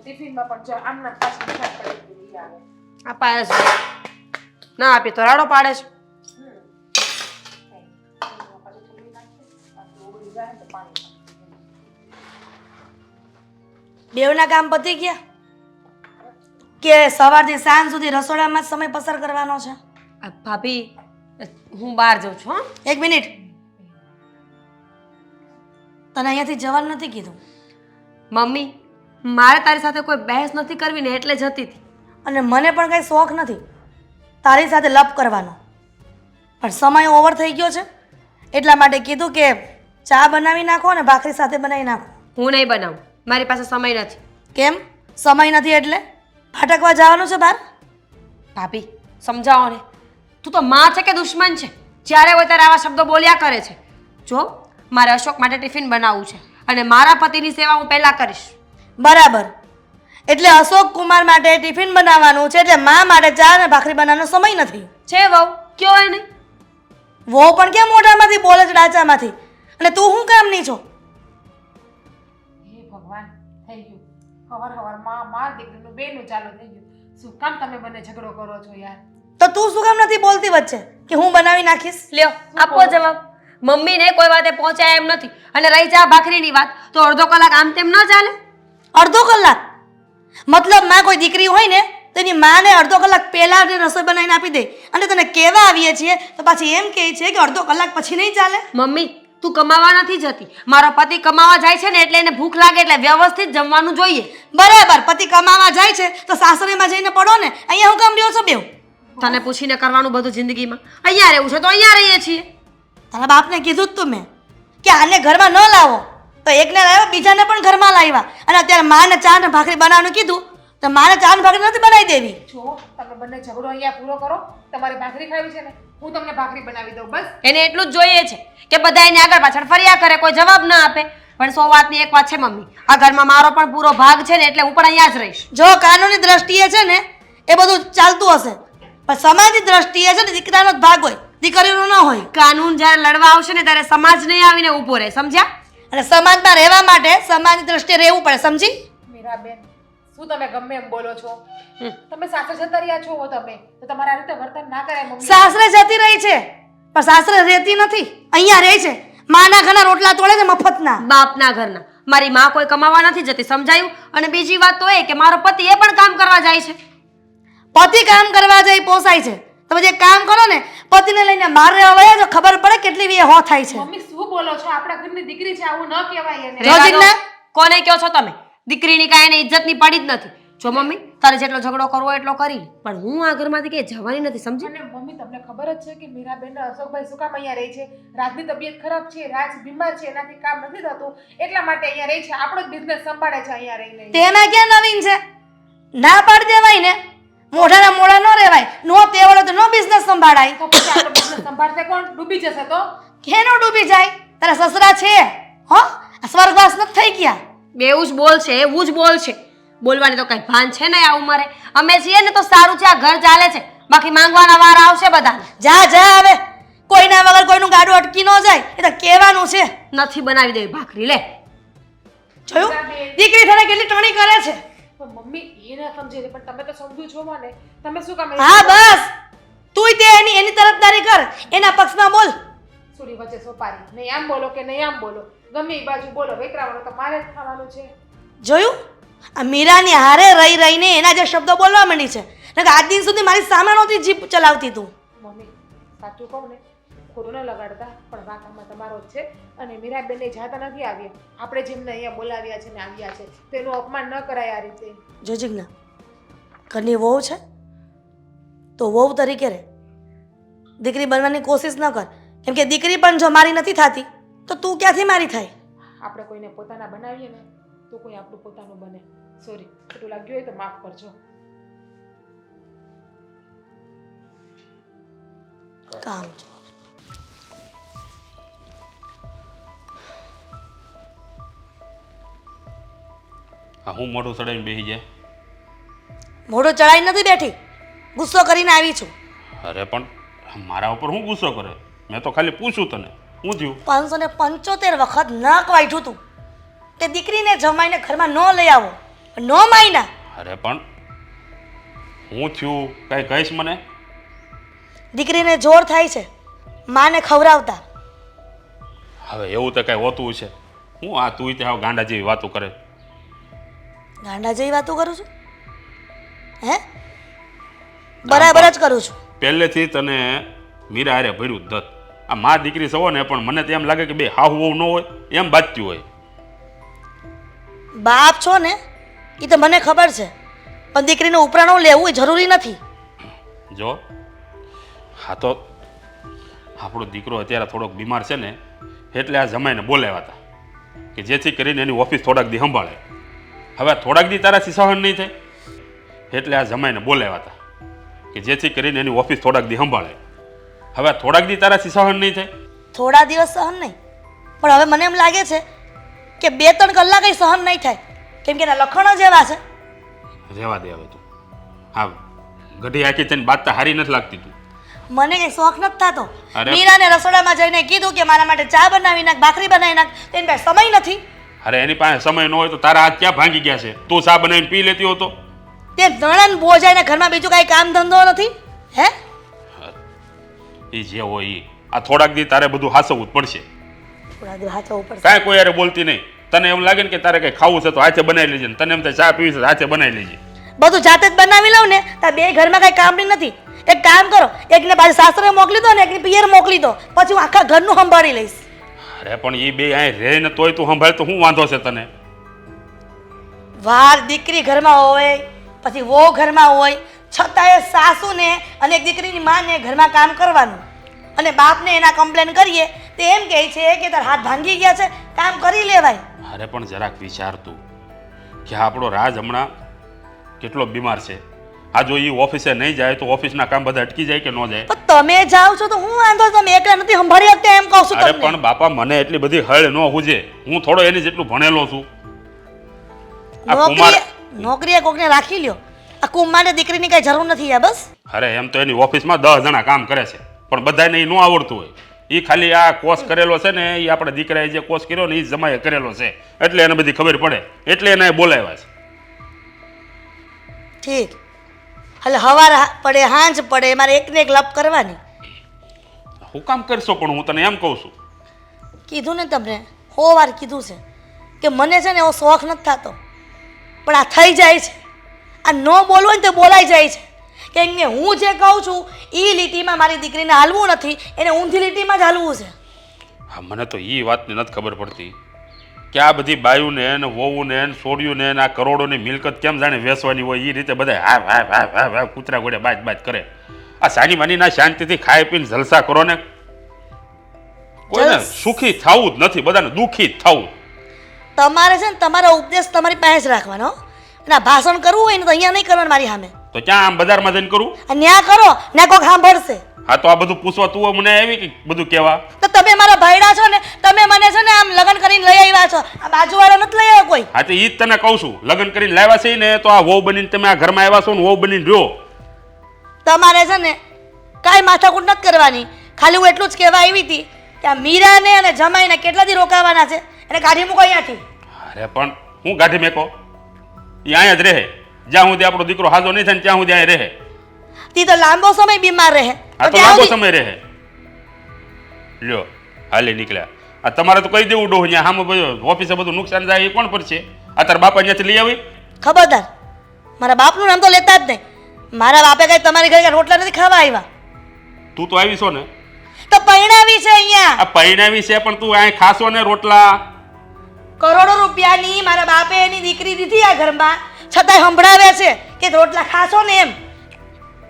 ટિફિનમાં પણ જો આમના પાછળ મીઠાઈ પડી ગઈ આવે. આ પાયસ ના આપી તો રાડો પાડે છે. બેવના કામ પતી ગયા કે સવારથી સાંજ સુધી રસોડામાં જ સમય પસાર કરવાનો છે? આ ભાભી હું બહાર જાઉં છું. હં? 1 મિનિટ, તને અહીંયાથી જવાનું નથી કીધું. મમ્મી મારે તારી સાથે કોઈ બહેસ નથી કરવી ને એટલે જતી હતી. અને મને પણ કંઈ શોખ નથી તારી સાથે લપ કરવાનો, પણ સમય ઓવર થઈ ગયો છે એટલા માટે કીધું કે ચા બનાવી નાખો અને ભાખરી સાથે બનાવી નાખો. હું નહીં બનાવું, મારી પાસે સમય નથી. કેમ સમય નથી એટલે ભટકવા જવાનું છે બહાર? ભાભી સમજાવો ને, તું તો માં છે કે દુશ્મન છે? જ્યારે હોય ત્યારે આવા શબ્દો બોલ્યા કરે છે. જો મારે અશોક માટે ટિફિન બનાવવું છે અને મારા પતિની સેવા હું પહેલાં કરીશ. બરાબર, એટલે અશોક કુમાર માટે ટિફિન બનાવવાનું છે એટલે મા માટે ચા અને ભાખરી બનાવવાનો સમય નથી. છે વહુ, કયો એને. વહુ પણ કેમ મોઢામાંથી બોલે છે ડાચામાંથી? અને તું શું કામની છો? હે ભગવાન, થઈ ગયું હવાર માર દીકરીનું બેનું ચાલુ થઈ ગયું. શું કામ તમે બંને ઝઘડો કરો છો યાર? તો તું શું કામ નથી બોલતી વચ્ચે કે હું બનાવી નાખીશ? લ્યો આપો જવાબ. મમ્મીને કોઈ વાતે પહોંચાય એમ નથી અને રહી ચા ભાખરીની વાત તો અડધો કલાક આમ તેમ ન ચાલે. અડધો કલાક? મતલબ માં કોઈ દીકરી હોય ને તેની માને અડધો કલાક પહેલા જ રસોઈ બનાવીને આપી દે અને તને કહેવા આવીએ છીએ તો પાછી એમ કહે છે કે અડધો કલાક પછી નહીં ચાલે. મમ્મી તું કમાવા નથી જતી, મારો પતિ કમાવા જાય છે ને એટલે એને ભૂખ લાગે એટલે વ્યવસ્થિત જમવાનું જોઈએ. બરાબર, પતિ કમાવા જાય છે તો સાસરીમાં જઈને પડો ને, અહીંયા હું કામ રહ્યો છો બેવ? તને પૂછીને કરવાનું બધું જિંદગીમાં. અહીંયા રહેવું છે તો અહીંયા રહીએ છીએ. તારા બાપને કીધું જ તું મેં કે આને ઘરમાં ન લાવો, તો એકને લાવ્યો બીજાને પણ ઘરમાં લાવ્યા અને અત્યારે માને ચા ને ભાખરી બનાવવાનું કીધું તો માને ચા ને ભાખરી નથી બનાવી દેવી. જો તમે બંને ઝઘડો અહીંયા પૂરો કરો. તમારે ભાખરી ખાવી છે ને, હું તમને ભાખરી બનાવી દઉં બસ. એને એટલું જ જોઈએ છે કે બધા એને આગળ પાછળ ફર્યા કરે, કોઈ જવાબ ના આપે. પણ 100 વાતની એક વાત છે મમ્મી, આ ઘરમાં મારો પણ પૂરો ભાગ છે ને એટલે હું પણ અહીંયા જ રહીશ. જો કાનૂની દ્રષ્ટિએ છે ને એ બધું ચાલતું હશે, પણ સમાજની દ્રષ્ટિએ છે ને દીકરાનો જ ભાગ હોય, દીકરીનો ન હોય. કાનૂન જ્યારે લડવા આવશે ને ત્યારે સમાજ નહીં આવીને ઊભો રહે, સમજ્યા? અને સમાજમાં રહેવા માટે સમાજની દ્રષ્ટિએ રહેવું પડે, સમજી? મીરાબેન, શું તમે ગમે એમ બોલો છો? તમે સાસરે જતા રહ્યા છો તમે તો તમારે આ રીતે વર્તન ના કરાય મમ્મી. સાસરે જતી રહી છે પણ સાસરે રહેતી નથી, અહીંયા રહે છે. માના ઘરના રોટલા તોડે ને મફતના. બાપના ઘરના. મારી માં કોઈ કમાવા નથી જતી, સમજાયું? અને બીજી વાત તો એ કે મારો પતિ એ પણ કામ કરવા જાય છે. પતિ કામ કરવા જાય પોસાય છે, તમે જે કામ કરો ને પતિને લઈને બહાર રહેવા વયા જો ખબર પડે કેટલી વી હો થાય છે. મમ્મી શું બોલો છો? આપણા ઘરની દીકરી છે, આવું ન કહેવાય એને. રહેવા દો. કોને કહો છો તમે? દીકરીની કાંઈ એને ઇજ્જતની પડી જ નથી. જો મમ્મી તારે જેટલો ઝઘડો કરવો એટલો કરી લે, પણ હું આ ઘરમાંથી કઈ જવાની નથી, સમજી? અને મમ્મી તમને ખબર જ છે કે મીરાબેન ને અશોકભાઈ શું કામ અહીંયા રહે છે? રાજની તબિયત ખરાબ છે, રાજ બીમાર છે, એનાથી કામ નથી થતું એટલા માટે અહીંયા રહે છે. આપણો જ બિઝનેસ સંભાળે છે અહીંયા રહીને. તેમાં ક્યાં નવીન છે? ના પાડી દેવાય ને, મોઢાના મોઢા ન રહેવાય. નો તેવડો તો નો બિઝનેસ સંભાળાય. તો પછી આપણો બિઝનેસ સંભાળશે કોણ? ડૂબી જશે તો? કેનો ડૂબી જાય? તારા સસરા છે હો, સ્વર્ગવાસ નથી થઈ ગયા? બેવું જ બોલ છે, એવું જ બોલ છે. બોલવાની તો કઈ ભાન છે ને આ ઉંમરે? અમે છીએ ને તો સારું છે, આ ઘર ચાલે છે, બાકી માંગવાના વાર આવશે બધા. જા જા હવે, કોઈના વગર કોઈનું ગાડું અટકી ન જાય, એ તો કહેવાનું છે. નથી બનાવી દેવી ભાખરી. લે જોયું દીકરી તને કેટલી ટણી કરે છે? પણ મમ્મી એ ના સમજે છે, પણ તમે તો સમજુ છો મને. તમે શું કામ હા બસ, તુંય તે એની તરફદારી કર, એના પક્ષમાં બોલ. સુરી વચ્ચે સોપારી. નહીં આમ બોલો કે નહીં આમ બોલો, ગમે એ બાજુ બોલો, વેકરાવાનું તો મારે જ ખાવાનું છે. જોયું, આ મીરાની હારે રહી રહીને એના જે શબ્દો બોલવા માંડી છે, નકર આજ દિન સુધી મારી સામે નહોતી જીભ ચલાવતી તું. મમ્મી સાચું કહું ને, ખોટું ન લગાડતા, પણ વાત આમાં તમારો જ છે. અને મીરાબેનને જાતા નથી આવ્યા, આપણે જેમને અહીંયા બોલાવ્યા છે ને આવ્યા છે, તો એનું અપમાન ન કરાય આ રીતે. જો જીજ્ઞા, ઘરની વહુ છે તો વહુ તરીકે રહે, દીકરી બનવાની કોશિશ ન કર. કેમ કે દીકરી પણ જો મારી નથી થતી તો તું ક્યાંથી મારી થાય? આપણે કોઈને પોતાના બનાવીએ ને તો કોઈ આપણું પોતાનું બને. સોરી, ખોટું લાગ્યું હોય તો માફ કરજો. કામ છે. હા, હું મોઢું ચડાવીને બેસી જાય? મોઢું ચડાઈ નથી બેઠી, ગુસ્સો કરીને આવી છું. અરે પણ મારા ઉપર હું ગુસ્સો કરે? મેં તો ખાલી પૂછ્યું તને, હું થયું? 575 વખત ન કાઢ્યું તું તે દીકરીને જમાઈને ઘરમાં ન લઈ આવો, નો માયના. અરે પણ હું થયું કાંઈ કહીશ મને? દીકરીને જોર થાય છે માને ખવડાવતા. હવે એવું તો કાંઈ હોતું છે? હું આ તું ત્યાં ગાંડા જેવી વાતો કરે. ગાંડા જેવી વાતો કરું છું? હે? બરાબર જ કરું છું. પહેલેથી તને મીરા હારે ભર્યું દત. આ મા દીકરી સવો ને પણ મને તો એમ લાગે કે બે હાહુ વહુ ન હોય એમ બાજતી હોય. બાપ છો ને એ તો મને ખબર છે, પણ દીકરીને ઉપરાણું લેવું એ જરૂરી નથી. જો હા તો આપણો દીકરો અત્યારે થોડોક બીમાર છે ને એટલે આ જમાઈને બોલાવ્યા હતા કે જેથી કરીને એની ઓફિસ થોડાક દી સંભાળે. હવે થોડાક દી તારાથી સહન નહીં થાય એટલે આ જમાઈને બોલાવ્યા હતા કે જેથી કરીને એની ઓફિસ થોડાક દી સંભાળે. હવે થોડાક દી તારાથી સહન નહીં થાય. થોડા દિવસ સહન નહીં, પણ હવે મને એમ લાગે છે કે 2-3 કલાક સહન નહીં થાય, કેમ કે એના લખણો જ એવા છે. રહેવા દે હવે તું. હા ગઢી આખી થઈને બાતતા હારી નથી લાગતી તું. મને કઈ શોખ નથી થતો. અરે. મીરાને રસોડામાં જઈને કીધું કે મારા માટે ચા બનાવી નાખ, ભાખરી બનાવી નાખ, તેની પાસે સમય નથી. અરે એની પાસે સમય ન હોય તો તારા હાથ ક્યાં ભાંગી ગયા છે? તું ચા બનાવીને પી લેતી હોતો. તે નણંદ બોજાઈને ઘરમાં બીજું કાંઈ કામ ધંધો નથી. હે? એ જે હોય એ આ થોડાક દી તારે બધું હાસવવું જ પડશે. થોડા દિવસ હાચવવું પડશે. કાંઈ કોઈ યારે બોલતી નહીં. તને એમ લાગે ને કે તારે કંઈ ખાવું છે તો હાથે બનાવી લેજે, ને તને એમ થાય ચા પીવી છે તો હાથે બનાવી લેજે. બધું જાતે જ બનાવી લઉં ને તો બે ઘરમાં કાંઈ કામ નથી. એક કામ કરો, એકને પાછી સાસરે મોકલી દો ને એકને પિયર મોકલી દો, પછી હું આખા ઘરનું સંભાળી લઈશ. અરે પણ એ બે અહીં રહે ને તોય તું સંભાળ તો શું વાંધો છે તને? વાર દીકરી ઘરમાં હોય, પછી વહુ ઘરમાં હોય, છતાંય સાસુને અને એક દીકરીની માને ઘરમાં કામ કરવાનું, અને બાપને એના કમ્પ્લેન કરીએ તે એમ કહે છે કે તારા હાથ ભાંગી ગયા છે, કામ કરી લેવાય. અરે પણ જરાક વિચાર તું કે આપણો રાજ હમણાં કેટલો બીમાર છે. આ જો એ ઓફિસે નહીં જાય તો ઓફિસના કામ બધા અટકી જાય કે ન જાય? પણ તમે જાઓ છો તો હું વાંધો, તમે એકલા નથી સંભાળી શકતા એમ કહું છું અરે તમને. પણ બાપા મને એટલી બધી હળ ન હુજે. હું થોડો એની જેટલું ભણેલો છું. આ કુમાર નોકરીએ કોકને રાખી લ્યો. આ કુમારને દીકરીની કઈ જરૂર નથી આ બસ. અરે એમ તો એની ઓફિસમાં 10 જણા કામ કરે છે, પણ બધાને એ ન આવડતું હોય. એ ખાલી આ કોર્સ કરેલો છે ને, એ આપણા દીકરાએ જે કોર્સ કર્યો ને એ જમાએ કરેલો છે, એટલે એને બધી ખબર પડે, એટલે એને બોલાવ્યા છે. ઠીક, એટલે હવાર પડે હાંજ પડે મારે એકને એક લપ કરવાની. હું કામ કરશો? પણ હું તને એમ કહું છું. કીધું ને તમને 100 વાર કીધું છે કે મને છે ને એવો શોખ નથી થતો, પણ આ થઈ જાય છે. આ ન બોલવું ને તો બોલાઈ જાય છે, કેમ કે હું જે કહું છું એ લીટીમાં મારી દીકરીને હાલવું નથી, એને ઊંધી લીટીમાં જ હાલવું છે. હા મને તો એ વાતની નથી ખબર પડતી કે આ બધી બાયુને ને વહુને ને સોડિયુંને ને આ કરોડોની મિલકત કેમ જાણે વેચવાની હોય એ રીતે બધા હા હા હા હા હા કૂતરા ગોળે બાજ બાજ કરે. આ સાની માનીના શાંતિથી ખાઈ પીને જલસા કરો ને. કોઈને સુખી થવું જ નથી, બધાને દુઃખી જ થવું. તમારે છે ને તમારો ઉપદેશ તમારી પાસે જ રાખવાનો, અને આ ભાષણ કરવું હોય ને તો અહીંયા નહીં કરવાનું મારી સામે. તો ક્યાં આમ બજારમાં જઈને કરું? અને ન્યા કરો ને કોક સાંભળશે. હા તો આ બધું પૂછવા તું મને આવી કે બધું કહેવા? તો તમે મારા ભાઈડા છો ને, તમે મને છે ને આમ લગ્ન કરીને લઈ આવ્યા છો, આ બાજુવાળા નથી લઈ આવ્યા કોઈ. હા તો ઈ જ તને કહું છું, લગ્ન કરીને લાવ્યા છે ને તો આ વહુ બનીને તમે આ ઘરમાં આવ્યા છો ને વહુ બનીને રહ્યો. તમારે છે ને કાંઈ માથાકૂટ નથી કરવાની, ખાલી હું એટલું જ કહેવા આવી હતી કે આ મીરાને અને જમાઈને કેટલા દી રોકાવાના છે, એને કાઢી મૂકો અહીંયાથી. અરે પણ હું કાઢી મેકો? એ અહીંયા જ રહે, જ્યાં સુધી આપણો દીકરો હાજો નહીં થાય ને ત્યાં સુધી અહીંયા રહે. તી તો લાંબો સમય બીમાર રહે. આ તો લાંબો સમય રહે. લ્યો હાલે નીકળ્યા. આ તમારે તો કહી દેવું ડોહ, ત્યાં સામે બધું ઓફિસે બધું નુકસાન જાય એ કોણ પર છે? આ તારા બાપા અહીંયાથી લઈ આવી? ખબરદાર, મારા બાપનું નામ તો લેતા જ નહીં. મારા બાપે કઈ તમારી ઘરે રોટલા નથી ખાવા આવ્યા. તું તો આવી છો ને? તો પરણાવી છે અહીંયા. આ પરિણામી છે પણ તું અહીં ખાશો ને રોટલા? કરોડો રૂપિયાની મારા બાપે એની દીકરી દીધી આ ઘરમાં, છતાંય સંભળાવે છે કે રોટલા ખાશો ને એમ.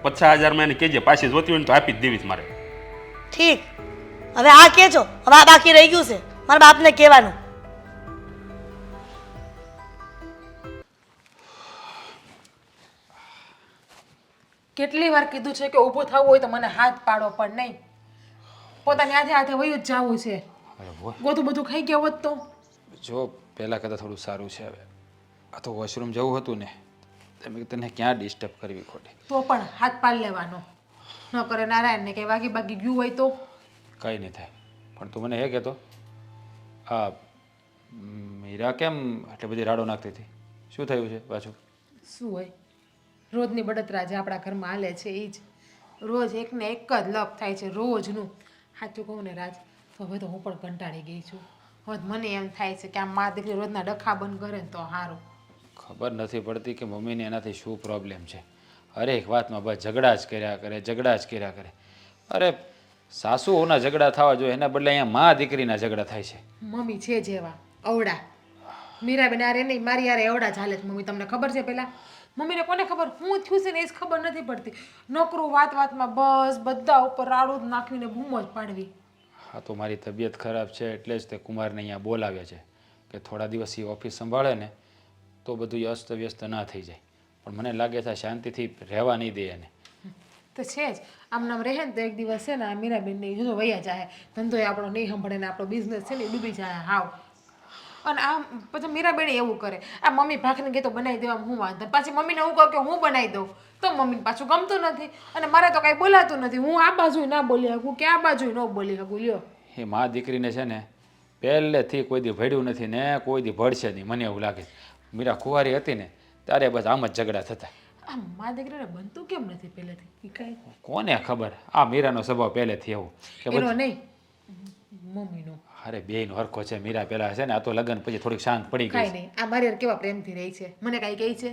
50,000 માં એને કહેજે, પાછી જોતી હોય ને તો આપી જ દેવી મારે. ઠીક, હવે આ કહેજો, હવે આ બાકી રહી ગયું છે મારા બાપને કહેવાનું. કેટલી વાર કીધું છે કે ઊભું થવું હોય તો મને હાથ પાડો, પણ નહીં. પોતાની હાથે હાથે વયું જ જવું છે. ગોતું બધું ખાઈ ગયા હોત તો જો પહેલાં કરતાં થોડું સારું છે. હવે આ તો વોશરૂમ જવું હતું ને, તમે તને ક્યાં ડિસ્ટર્બ કરવી ખોટી. તો પણ હાથ પાડી લેવાનો, ન કરે નારાયણને કે વાગી બાગી ગયું હોય તો કંઈ નહીં થાય. પણ તું મને એ કહેતો, આ મીરા કેમ આટલી બધી રાડો નાખતી હતી? શું થયું છે પાછું? શું હોય રોજની બળતરા જે આપણા ઘરમાં હાલે છે એ જ રોજ એકને એક જ લપ થાય છે રોજનું. સાચું કહું ને રાજ તો હવે તો હું પણ કંટાળી ગઈ છું. હવે તો મને એમ થાય છે કે આ મા દીકરી રોજના ડખા બંધ કરે ને તો સારું. ખબર નથી પડતી કે મમ્મીને એનાથી શું પ્રોબ્લેમ છે. હરેક વાતમાં બસ ઝઘડા જ કર્યા કરે, ઝઘડા જ કર્યા કરે. અરે સાસુઓના ઝઘડા થવા જોઈએ એના બદલે અહીંયા મા દીકરીના ઝઘડા થાય છે. મમ્મી છે જેવા અવડા મીરાબેન આરે નહીં મારી યારે અવડા ચાલે છે મમ્મી. તમને ખબર છે પહેલાં મમ્મીને કોને ખબર હું થયું છે ને એ જ ખબર નથી પડતી. નોકરું વાતમાં બસ બધા ઉપર રાડું જ નાખીને બૂમો જ પાડવી. હા તો મારી તબિયત ખરાબ છે એટલે જ તે કુમારને અહીંયા બોલાવ્યા છે કે થોડા દિવસ એ ઓફિસ સંભાળે ને તો બધું અસ્તવ્યસ્ત ના થઈ જાય. પણ મને લાગે છે શાંતિથી રહેવા નહીં દે એને. તો છે જ આમ નામ રહે ને તો એક દિવસ છે ને આ મીરાબેનને જો વૈયા જાય ધંધો આપણો નહીં સંભળે ને આપણો બિઝનેસ છે ને એ ડૂબી જાય હાવ. અને આમ પછી મીરાબેન એવું કરે આ મમ્મી ભાખરીને કહે તો બનાવી દેવામાં હું વાંધો પાછી મમ્મીને હું કહું કે હું બનાવી દઉં તો મમ્મીને પાછું ગમતું નથી અને મારે તો કાંઈ બોલાતું નથી. હું આ બાજુ ના બોલી શકું કે આ બાજુ ન બોલી શકું. લ્યો એ મા દીકરીને છે ને પહેલેથી કોઈ દી ભળ્યું નથી ને કોઈ દી ભળશે નહીં મને એવું લાગે. મીરા કુંવારી હતી ને ત્યારે બસ આમ જ ઝઘડા થતા. આ મા દીકરીને બનતું કેમ નથી પહેલેથી એ કાંઈ કોને ખબર આ મીરાનો સ્વભાવ પહેલેથી એવું કે એનો નહીં મમ્મીનો. અરે બેયનો હરખો છે. મીરા પહેલા છે ને આ તો લગ્ન પછી થોડીક શાંત પડી કાંઈ ગઈ. નહીં આ મારી હારે કેવા પ્રેમથી રહી છે મને કાંઈ કહે છે.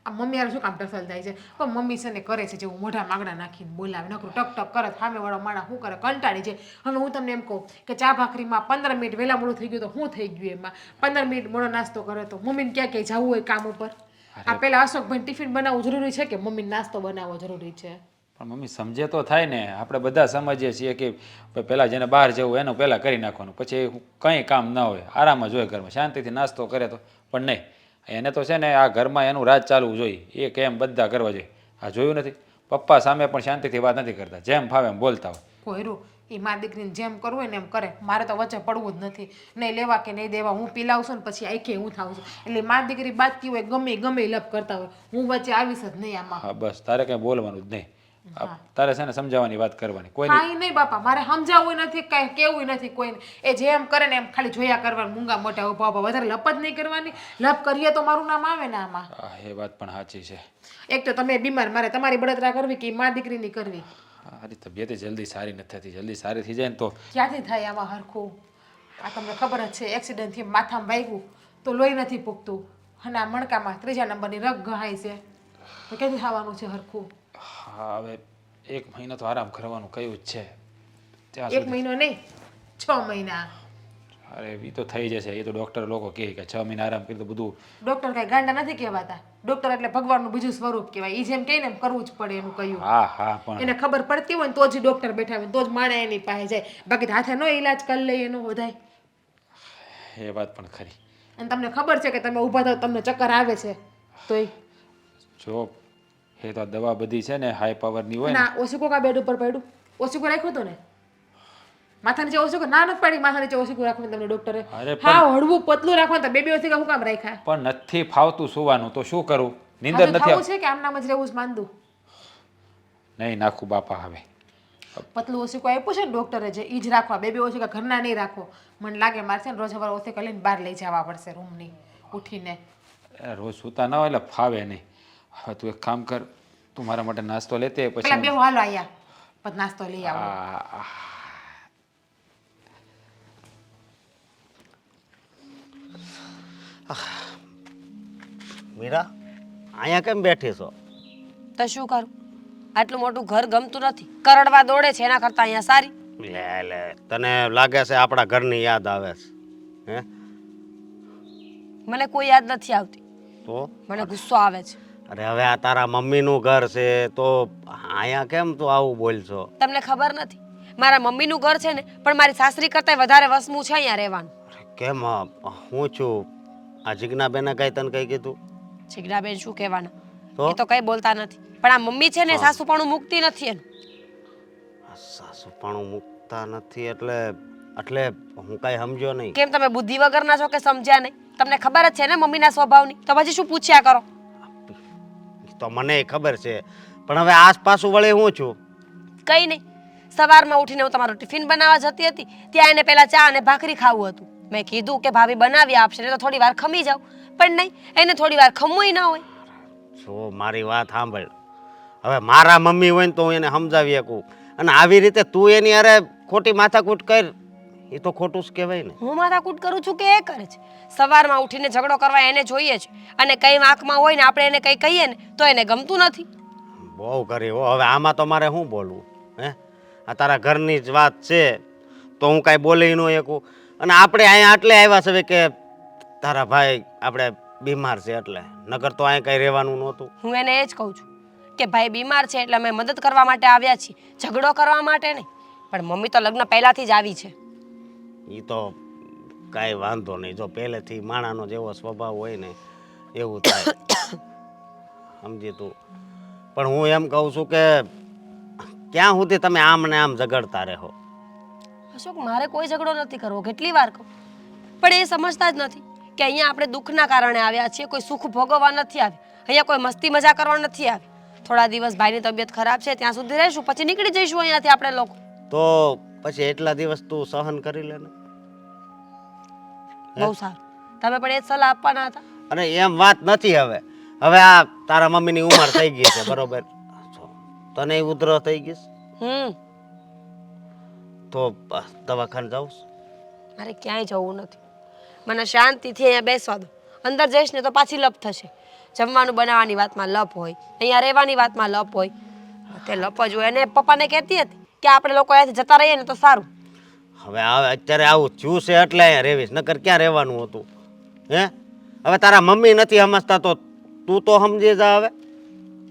આ મમ્મી યાર શું કામ ટસલ થાય છે પણ મમ્મી છે ને કરે છે જેવું મોઢા માગણા નાખીને બોલાવે નકરું ટક ટક કરે સામેવાળો માણસ શું કરે કંટાળી છે. હવે હું તમને એમ કહું કે ચા ભાખરીમાં 15 મિનિટ વહેલા મોડું થઈ ગયું તો શું થઈ ગયું એમાં 15 મિનિટ મોડો નાસ્તો કરે તો મમ્મીને ક્યાં ક્યાંય જવું હોય કામ ઉપર આ પેલા અશોકભાઈ ટિફિન બનાવવું જરૂરી છે કે મમ્મીને નાસ્તો બનાવવો જરૂરી છે. પણ મમ્મી સમજે તો થાય ને. આપણે બધા સમજીએ છીએ કે પહેલાં જેને બહાર જવું એનું પહેલાં કરી નાખવાનું પછી કંઈ કામ ના હોય આરામ જ હોય ઘરમાં શાંતિથી નાસ્તો કરે તો. પણ નહીં એને તો છે ને આ ઘરમાં એનું રાજ ચાલવું જોઈએ એ કેમ બધા કરવા જોઈએ. આ જોયું નથી પપ્પા સામે પણ શાંતિથી વાત નથી કરતા જેમ ફાવે એમ બોલતા હોય. કોયરું એ મા દીકરીને જેમ કરવું હોય ને એમ કરે મારે તો વચ્ચે પડવું જ નથી. નહીં લેવા કે નહીં દેવા હું પીલાવશું ને પછી આખે હું થાઉં છું એટલે મા દીકરી બાજતી હોય ગમે લપ કરતા હોય હું વચ્ચે આવીશ જ નહીં આમાં. હા બસ તારે કંઈ બોલવાનું જ નહીં. તારે છે ને સમજાવવાની વાત કરવાની કોઈ કાંઈ નહીં બાપા મારે સમજાવવું નથી કાંઈ કેવું નથી કોઈને. એ જેમ કરે ને એમ ખાલી જોયા કરવાનું મૂંગા મોટા ઉભા વધારે લપ જ નહીં કરવાની. લપ કરીએ તો મારું નામ આવે ને આમાં. એ વાત પણ સાચી છે. એક તો તમે બીમાર મારે તમારી બળતરા કરવી કે મા દીકરીની કરવી. મારી તબિયત જલ્દી સારી નથી થતી. જલ્દી સારી થઈ જાય ને તો ક્યાંથી થાય આમાં હરખું. આ તમને ખબર જ છે એક્સિડન્ટથી માથામાં વાગ્યું તો લોહી નથી પૂગતું અને આ મણકામાં 3જા નંબરની રગ ગહાય છે તો ક્યાંથી થવાનું છે હરખું. હા હવે 1 મહિનો તો આરામ કરવાનું કહ્યું જ છે ત્યાં 1 મહિનો નહીં 6 મહિના. અરે એ તો થઈ જશે. એ તો ડૉક્ટર લોકો કહે કે 6 મહિના આરામ કરી તો બધું. ડૉક્ટર કાંઈ ગાંડા નથી કહેવાતા. ડૉક્ટર એટલે ભગવાનનું બીજું સ્વરૂપ કહેવાય. એ જેમ કહે ને એમ કરવું જ પડે એનું કહ્યું. હા પણ એને ખબર પડતી હોય ને તો જ ડૉક્ટર બેઠા હોય તો જ માણે એની પાસે જાય બાકી હાથે નો ઈલાજ કરી લે એનો બધાય. એ વાત પણ ખરી. અને તમને ખબર છે કે તમે ઊભા થાવ તમને ચક્કર આવે છે તોય જો એ તો દવા બધી છે ને હાઈ પાવરની હોય ને. ના ઓશિકો કા બેડ ઉપર પડ્યું ઓશિકો રાખ્યું તો ને માથા નીચે ઓશિકો ના નથી પાડી માથા નીચે ઓશિકો રાખવાનું તમને ડોક્ટરે. અરે હા હળવું પતલું રાખવાનું તો બે ઓશિકા હું કામ રાખ્યા. પણ નથી ફાવતું સુવાનું તો શું કરું? નીંદર નથી ખાવું છે કે આમ નામ જ રહેવું જ માંદું. નહીં નાખું બાપા હવે. પતલું ઓશિકો આપ્યું છે ને ડોક્ટરે જે ઈ જ રાખવા બે ઓશિકા ઘરના નહીં રાખો. મને લાગે મારે છે ને રોજ સવારે ઓશિકા લઈને બહાર લઈ જવા પડશે રૂમની ઉઠીને. રોજ સૂતા ના હોય એટલે ફાવે નહીં. હવે તું એક કામ કર તું મારા માટે નાસ્તો લેતે પેલા બે પછી હાલો આયા પછી નાસ્તો લઈ આવો. મીરા અહીંયા કેમ બેઠી છો? તો શું કરું આટલું મોટું ઘર ગમતું નથી કરડવા દોડે છે એના કરતાં અહીંયા સારી. લે તને લાગે છે આપણા ઘરની યાદ આવે છે હે? મને કોઈ યાદ નથી આવતી તો મને ગુસ્સો આવે છે. અરે હવે આ તારા મમ્મીનું ઘર છે તો અહીંયા કેમ તું આવું બોલશો? તમને ખબર નથી મારા મમ્મીનું ઘર છે ને પણ મારી સાસરી કરતાં વધારે વસમું છે અહીંયા રહેવાનું. કેમ હું છું આ જીજ્ઞાબેને કઈ તને કઈ કીધું? જીજ્ઞાબેન શું કહેવાના તો એ તો કઈ બોલતા નથી પણ આ મમ્મી છે ને સાસુપણું મૂકતી નથી એનું. સાસુપણું મૂકતા નથી એટલે એટલે હું કઈ સમજ્યો નહીં. કેમ તમે બુદ્ધિ વગરના છો કે સમજ્યા નહીં? તમને ખબર જ છે ને મમ્મીના સ્વભાવની તો પછી શું પૂછ્યા કરો? તો મને ખબર છે પણ હવે આસપાસું વળે હું છું કઈ નહીં સવારમાં ઉઠીને હું તમારું ટિફિન બનાવવા જતી હતી ત્યાં એને પહેલા ચા અને ભાખરી ખાવું હતું મેં કીધું કે ભાભી બનાવી આપશે ને તો થોડી વાર ખમી જાવ, પણ નહીં, એને થોડી વાર ખમવું ના હોય. જો મારી વાત સાંભળ, હવે મારા મમ્મી હોય ને તો હું એને સમજાવી શકું, અને આવી રીતે તું એની અરે ખોટી માથાકૂટ કર, એ તો ખોટું જ કહેવાય ને. હું માથાકૂટ કરું છું કે એ કરે છે? સવારમાં ઉઠીને ઝઘડો કરવા એને જોઈએ છે, અને કઈ વાંકમાં હોય ને આપણે એને કઈ કહીએ ને તો એને ગમતું નથી. બહુ કરી હો, હવે આમાં તો મારે શું બોલવું? હે, આ તારા ઘરની જ વાત છે તો હું કાંઈ બોલી ન શકું. અને આપણે અહીંયા આટલે આવ્યા છે કે તારા ભાઈ આપણે બીમાર છે એટલે, નકર તો અહીંયા કાંઈ રહેવાનું નહોતું. હું એને એ જ કહું છું કે ભાઈ બીમાર છે એટલે અમે મદદ કરવા માટે આવ્યા છીએ, ઝઘડો કરવા માટે નહીં. પણ મમ્મી તો લગ્ન પહેલાથી જ આવી છે. એ તો કાંઈ વાંધો નહીં, જો પહેલેથી માણાનો જેવો સ્વભાવ હોય ને એવું થાય, સમજી તું. પણ હું એમ કહું છું કે ક્યાં સુધી તમે આમ ને આમ ઝઘડતા રહો? અશોક, મારે કોઈ ઝઘડો નથી કરવો, કેટલી વાર કહું, પણ એ સમજતા જ નથી કે અહીંયા આપણે દુઃખના કારણે આવ્યા છીએ, કોઈ સુખ ભોગવવા નથી આવ્યા, અહીંયા કોઈ મસ્તી મજા કરવા નથી આવ્યા. થોડા દિવસ ભાઈની તબિયત ખરાબ છે ત્યાં સુધી રહીશું, પછી નીકળી જઈશું અહીંયાથી આપણે લોકો. તો પછી એટલા દિવસ તું સહન કરી લે ને. બહુ સારું, તમે પણ એ જ સલાહ આપવાના હતા. અને એમ વાત નથી. હવે હવે આ તારા મમ્મીની ઉંમર થઈ ગઈ છે, બરોબર? તને ઉધરો થઈ ગઈ છે તો દવાખાને જાઉં? મારે ક્યાંય જવું નથી, મને શાંતિથી અહીંયા બેસવા દો. અંદર જઈશ ને તો પાછી લપ થશે. જમવાનું બનાવવાની વાતમાં લપ હોય, અહીંયા રહેવાની વાતમાં લપ હોય, તે લપ જ હોય. અને પપ્પાને કહેતી હતી કે આપણે લોકો અહીંયાથી જતા રહીએ ને તો સારું. હવે અત્યારે આવું થયું છે એટલે અહીંયા રહેવીશ, નકર ક્યાં રહેવાનું હતું? હે, હવે તારા મમ્મી નથી સમજતા તો તું તો સમજી જા. હવે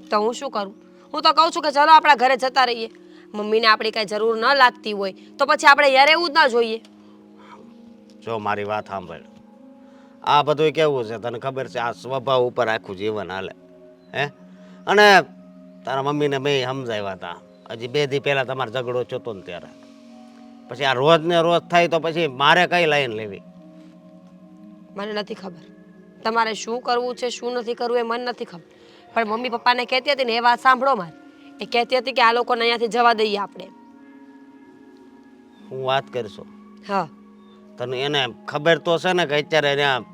તો હું શું કરું? હું તો કહું છું કે ચલો આપણા ઘરે જતા રહીએ. મમ્મીને આપણી કાંઈ જરૂર ન લાગતી હોય તો પછી આપણે યાર એવું જ ના જોઈએ. જો મારી વાત સાંભળ, આ બધું કેવું છે તને ખબર છે? આ સ્વભાવ ઉપર આખું જીવન હાલે. હે, અને તારા મમ્મીને મેં સમજાવ્યા હતા હજી 2 દી પહેલાં તમારો ઝઘડો થયો ને ત્યારે. પછી આ રોજ ને રોજ થાય તો પછી મારે કઈ લાઈન લેવી? મને નથી ખબર તમારે શું કરવું છે શું નથી કરવું, એ મને નથી ખબર. પણ મમ્મી પપ્પાને કહેતી હતી ને એ વાત સાંભળો મારે. એ કહેતી હતી કે આ લોકોને અહીંયાથી જવા દઈએ આપણે. હું વાત કરશો? હા, તને એને ખબર તો છે ને કે અત્યારે ત્યાં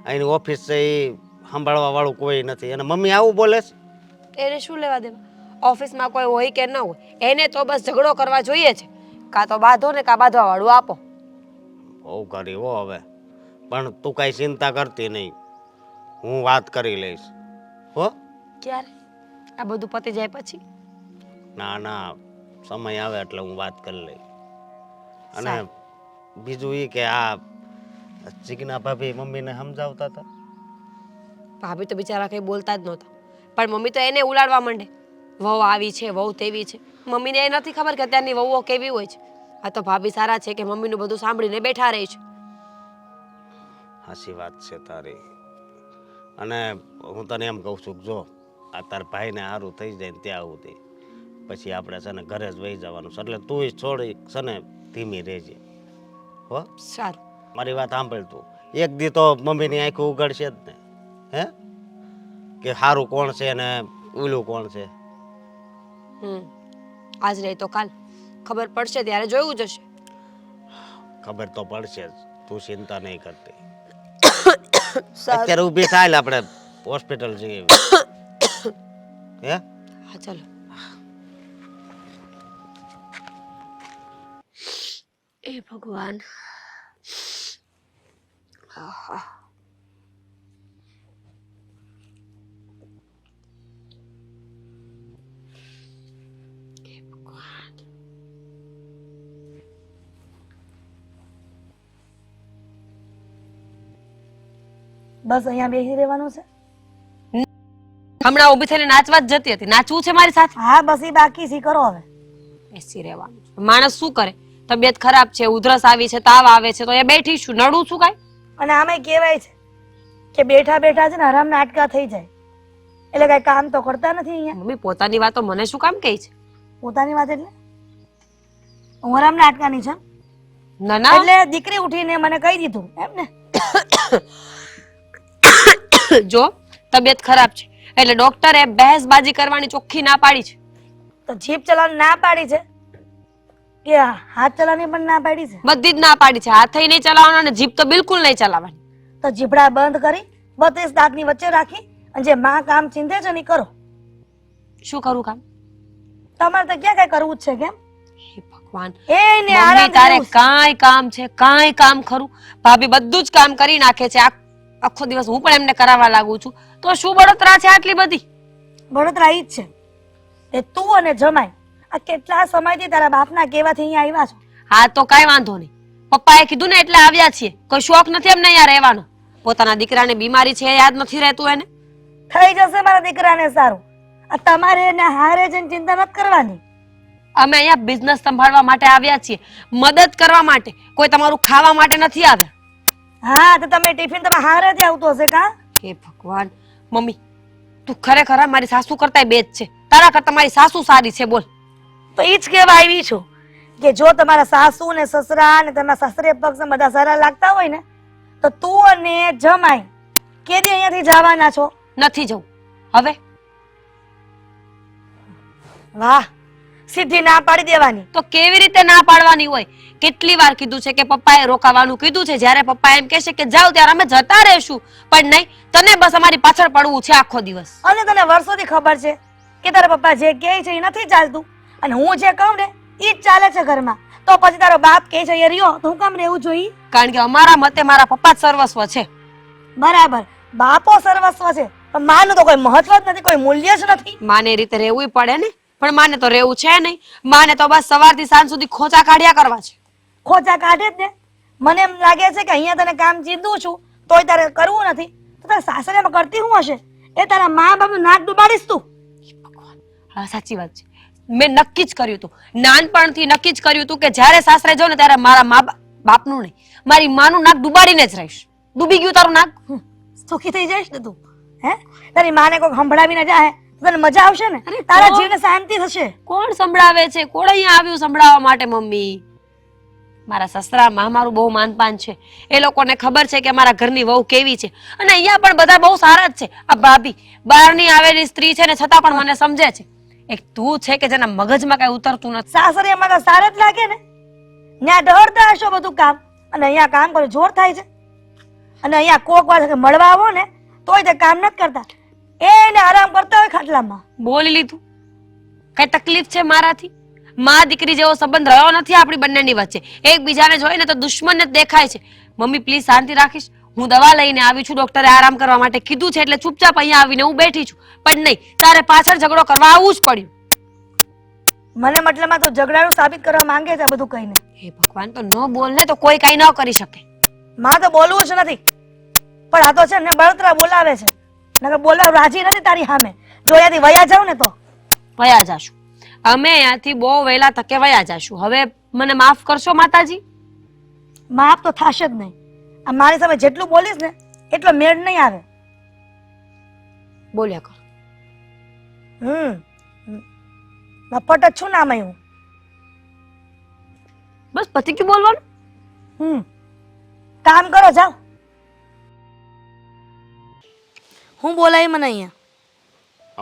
અહીંની ઓફિસ છે એ સંભાળવા વાળું કોઈ નથી, અને મમ્મી આવું બોલે છે? એને શું લેવા દેવા? ઓફિસમાં કોઈ હોય કે ન હોય, એને તો બસ ઝઘડો કરવા જોઈએ છે. કાં તો બાંધો ને કાં બાંધવા વાળું આપો. બહુ કરી હો. હવે પણ તું કાંઈ ચિંતા કરતી નહીં, હું વાત કરી લઈશ હો. ક્યારે? આ બધું પતી જાય પછી? ના ના, સમય આવે એટલે હું વાત કરી લઈશ. અને સારું. બીજું એ કે આ જીજ્ઞા ભાભી મમ્મીને સમજાવતા હતા? ભાભી તો બિચારા કંઈ બોલતા જ નહોતા, પણ મમ્મી તો એને ઉલાડવા માંડે. વહુ આવી છે, વહુ તેવી છે. મમ્મીને એ નથી ખબર કે અત્યારની વહુઓ કેવી હોય છે. આ તો ભાભી સારા છે કે મમ્મીનું બધું સાંભળીને બેઠા રહે છે. સાચી વાત છે તારી. અને હું તને એમ કહું છું કે જો આ તાર ભાઈને સારું થઈ જાય ને ત્યાં સુધી પછી આપણે છે ને ઘરે જ વહી જવાનું છે, એટલે તું છોડી છે ને ધીમી રહેજે હો. સારું. મારી વાત સાંભળ તું, એક દી તો મમ્મીની આંખો ઉઘડશે જ ને. હે, કે સારું કોણ છે ને ઓલું કોણ છે. આજ નહીં તો કાલ ખબર પડશે, ત્યારે જોયું જશે. ખબર તો પડશે જ, તું ચિંતા નહીં કરતી. સારું. અત્યારે ઊભી થાય આપણે હોસ્પિટલ જઈએ. હે, હા ચાલો. એ ભગવાન. બસ અહીંયા બેસી રહેવાનું છે? હમણાં ઊભી થઈને નાચવા જ જતી હતી. નાચવું છે મારી સાથે? હા, બસ એ બાકી છે, કરો હવે. બેસી રહેવાનું. માણસ શું કરે? તબિયત ખરાબ છે, ઉધરસ આવી છે, તાવ આવે છે તો એ બેઠી છું, નડું છું કાંઈ? અને આમે કહેવાય છે કે બેઠા બેઠા છે ને આરામના આટકા થઈ જાય, એટલે કઈ કામ તો કરતા નથી અહીંયા. મમ્મી પોતાની વાતો મને શું કામ કહે છે? પોતાની વાત એટલે હું આરામના આટકાની છે ના ના, એટલે દીકરી ઉઠીને મને કહી દીધું એમ ને. જો તબિયત ખરાબ છે એટલે ડોક્ટરે બહેસબાજી કરવાની ચોખ્ખી ના પાડી છે. તો જીભ ચલાવવાની ના પાડી છે કે હાથ ચલાવવાની પણ ના પાડી છે? બધી જ ના પાડી છે. હાથ નહીં ચલાવવાનો અને જીભ તો બિલકુલ નહીં ચલાવવાની. તો જીભડા બંધ કરી 32 દાંતની વચ્ચે રાખી અને જે માં કામ ચીંધે છે ને ઈ કરો. શું કરું કામ? તમારે તો ક્યાં કઈ કરવું જ છે કેમ? હે ભગવાન, એને મમ્મી આરામ તારે કરવું છે. કાંઈ કામ છે? કાંઈ કામ ખરું? ભાભી બધું જ કામ કરી નાખે છે. આખો દિવસ હું પણ એમને કરાવવા લાગુ છું, તો શું બળતરા છે આટલી બધી? બળતરા ઈ જ છે. એ તું અને જમાઈ આ કેટલા સમયથી તારા બાપના કહેવાથી અહીંયા આવ્યા છો. હા તો કાંઈ વાંધો નહીં. પપ્પાએ કીધું ને એટલે આવ્યા છીએ. કોઈ શોખ નથી એમને અહીંયા રહેવાનો. પોતાના દીકરાને બીમારી છે એ યાદ નથી રહેતું એને. થઈ જશે મારા દીકરાને સારું. આ તમારે એને હારે જઈને ચિંતા નથી કરવાની. અમે અહીંયા બિઝનેસ સંભાળવા માટે આવ્યા છીએ, મદદ કરવા માટે. કોઈ તમારું ખાવા માટે નથી આવ્યા. હા તો તમે ટિફિન તમે હારેથી આવતો હશે કા? હે ભગવાન, મમ્મી તું ખરેખર આ મારી સાસુ કરતાંય બેજ છે. તારા કરતા મારી સાસુ સારી છે. બોલ. તો ઈ જ કહેવા આવી છું કે જો તમારા સાસુ ને સસરા ને તમારા સાસરે પક્ષ બધા સારા લાગતા હોય ને તો તું અને જમાઈ કેદી અહીંયાથી જવાના છો? નથી જવું હવે. વાહ, સીધી ના પાડી દેવાની. તો કેવી રીતે ના પાડવાની હોય? કેટલી વાર કીધું છે કે પપ્પાએ રોકાવાનું કીધું છે. જ્યારે પપ્પા એમ કહેશે કે જાઓ ત્યારે અમે જતા રહેશું. પણ નહીં, તને બસ અમારી પાછળ પડવું છે આખો દિવસ. અને તને વર્ષોથી ખબર છે કે તારા પપ્પા જે કહે છે એ નથી ચાલતું અને હું જે કહું ને ઈ જ ચાલે છે ઘરમાં. તો પછી તારો બાપ કહે છે એ રહ્યો તો હું કામ રહેવું જોઈએ? કારણ કે અમારા મતે મારા પપ્પા જ સર્વસ્વ છે. બરાબર, બાપો સર્વસ્વ છે પણ માનું તો કોઈ મહત્વ જ નથી, કોઈ મૂલ્ય જ નથી. માને એ રીતે રહેવું પડે ને. પણ માને તો રહેવું છે નહીં. માને તો બસ સવારથી સાંજ સુધી ખોચા કાઢ્યા કરવા છે. ખોચા કાઢે જ ને. મને એમ લાગે છે કે અહીંયા તને કામ ચીંધું છું તોય તારે કરવું નથી તો તારા સાસરિયામાં કરતી શું હશે? એ તારા મા બાપનું નાક ડુબાડીશ તું. હા સાચી વાત છે. મેં નક્કી જ કર્યું હતું, નાનપણથી નક્કી જ કર્યું હતું કે જ્યારે સાસરે જાઉં ને ત્યારે મારા મા બાપનું નહીં, મારી માનું નાક ડુબાડીને જ રહીશ. ડૂબી ગયું તારું નાક? સુખી થઈ જઈશ ને તું? હે, તારી માને કોઈ સંભળાવીને જાય તો તને મજા આવશે ને? તારા જીવને શાંતિ થશે. કોણ સંભળાવે છે? કોણ અહીંયા આવ્યું સંભળાવવા માટે? મમ્મી, મારા સસરામાં મારું બહુ માનપાન છે. એ લોકોને ખબર છે કે મારા ઘરની વહુ કેવી છે. અને અહીંયા પણ બધા બહુ સારા જ છે. આ ભાભી બહારની આવેલી સ્ત્રી છે ને છતાં પણ મને સમજે છે. એક તું છે કે જેના મગજમાં કઈ ઉતરતું નથી. સાસરિયામાં તો સારા જ લાગે ને. ત્યાં ડરતા હશો બધું કામ અને અહીંયા કામ કરે જોર થાય છે. અને અહીંયા કોક વાર મળવા આવો ને તોય તે કામ નથી કરતા. એને આરામ કરતા હોય ખાટલામાં. બોલી લીધું. કઈ તકલીફ છે મારાથી? માં દીકરી જેવો સંબંધ રહ્યો નથી આપણી બંનેની વચ્ચે. એકબીજાને જોઈને તો દુશ્મન જ દેખાય છે. મમ્મી પ્લીઝ શાંતિ રાખીશ. હું દવા લઈને આવી છું. ડોક્ટરે આરામ કરવા માટે કીધું છે એટલે ચૂપચાપ અહીંયા આવીને હું બેઠી છું. પણ નહીં, તારે પાછળ ઝઘડો કરવા આવવું જ પડ્યું. મને મતલબમાં તું ઝઘડાનું સાબિત કરવા માંગે છે બધું કહીને. હે ભગવાન, તો ન બોલ ને તો કોઈ કઈ ન કરી શકે. માં તો બોલવું જ નથી પણ આ તો છે ને બળતરા બોલાવે છે. નકર બોલવા રાજી નથી તારી સામે. જો અહીંયાથી વયા જાવ ને તો વયા જાશું. અમે અહીંયાથી બહુ વહેલા તકે વયા જાશું. હવે મને માફ કરશો માતાજી? માફ તો થશે જ નહીં. આ મારી સામે જેટલું બોલીશ ને એટલો મેળ નહીં આવે. બોલ્યા કર. નફટ જ છું નામ હું. બસ પતિ ક્યું બોલવાનું? કામ કરો જાઓ. હું બોલાય મને અહીંયા?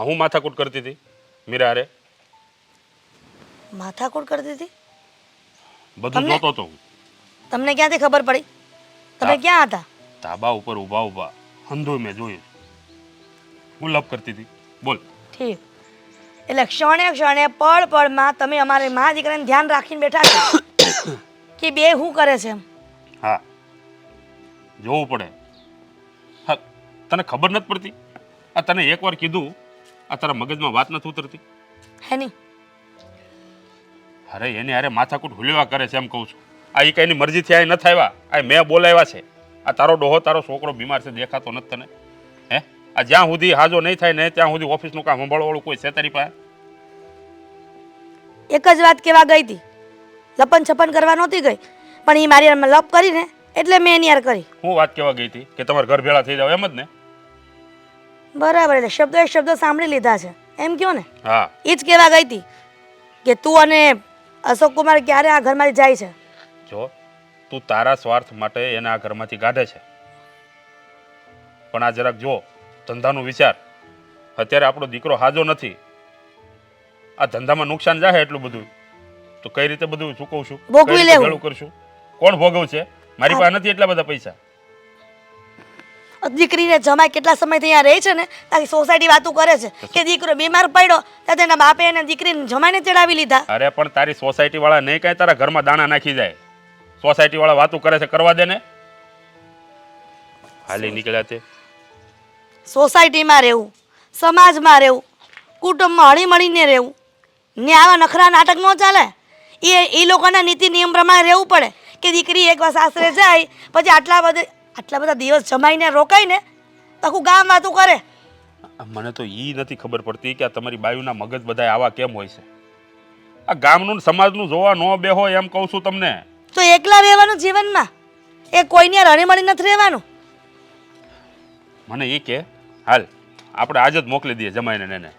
હું માથાકૂટ કરતી હતી મીરા હારે. માથાકૂટ કરતી હતી? બધું જોતો હતો હું. તમને ક્યાંથી ખબર પડી? તમે ક્યાં હતા? ધાબા ઉપર ઊભા ઊભા અંધો મેં જોયું. હું લપ કરતી હતી. બોલ. ઠીક. એટલે ક્ષણે ક્ષણે પળ પળમાં તમે અમારે મા દીકરાને ધ્યાન રાખીને બેઠા છો કે બે શું કરે છે એમ. હા, જોવું પડે. હા, તને ખબર નથી પડતી? આ તને એકવાર કીધું, આ તારા મગજમાં વાત નથી ઉતરતી? હે નહીં? અરે એને અરે માથાકૂટ હુલેવા કરે છે એમ કહું છું. આ એ કઈની મરજીથી આ નથી આવ્યા, આ મેં બોલાવ્યા છે. આ તારો ડોહો તારો છોકરો બીમાર છે દેખાતો નથી તને? હે, આ જ્યાં સુધી હાજો નહીં થાય ને ત્યાં સુધી ઓફિસનું કામ સંભાળવાળું કોઈ છે તારી પાસે? એક જ વાત કહેવા ગઈ હતી, લપન છપન કરવા નહોતી ગઈ પણ એ મારી હારે લપ કરીને એટલે મેં એની હારે કરી. હું વાત કહેવા ગઈ હતી કે તમારે ઘર ભેળા થઈ જાવ એમ જ ને? બરાબર, એટલે શબ્દો એક શબ્દો સાંભળી લીધા છે એમ કયો ને? હા, એ જ કહેવા ગઈ હતી કે તું અને અશોક કુમાર ક્યારે આ ઘરમાંથી જાય છે. જો તું તારા સ્વાર્થ માટે એને આ ઘરમાંથી કાઢે છે, પણ આ જરાક જો ધંધાનું વિચાર. અત્યારે આપણો દીકરો હાજો નથી, આ ધંધામાં નુકસાન જાય એટલું બધું તો કઈ રીતે બધું ચૂકવશું? ભોગવી કઈ રીતે લેવું. ભેળું કરશું? કોણ ભોગવશે? મારી પાસે નથી એટલા બધા પૈસા. દીકરીને જમાઈ કેટલા સમયથી અહીંયા રહે છે ને તારી સોસાયટી વાતો કરે છે કે દીકરો બીમાર પડ્યો ત્યાં તેના બાપે એને દીકરીને જમાઈને તેડાવી લીધા. અરે પણ તારી સોસાયટી વાળા નહીં કાંઈ તારા ઘરમાં દાણા નાખી જાય. સોસાયટી વાળા વાતો કરે છે, કરવા દે ને. હાલી નીકળ્યા તે. સોસાયટીમાં રહેવું, સમાજમાં રહેવું, કુટુંબમાં હળી મળીને રહેવું ને આવા નખરા નાટક ન ચાલે. એ લોકોના નીતિ નિયમ પ્રમાણે રહેવું પડે કે દીકરી એકવાર સાસરે જાય પછી આટલા બધા દિવસ જમાઈને રોકાય ને તો આખું ગામ વાતો કરે. મને તો ઈ નથી ખબર પડતી કે આ તમારી બાયુના મગજ બધા આવા કેમ હોય છે. આ ગામનું ને સમાજનું જોવા ન બેહો એમ કહું છું તમને. તો એકલા રહેવાનું જીવનમાં, એ કોઈને રળીમળી નથી રહેવાનું. મને એ કે હાલ આપણે આજ જ મોકલી દઈએ જમાઈને એને.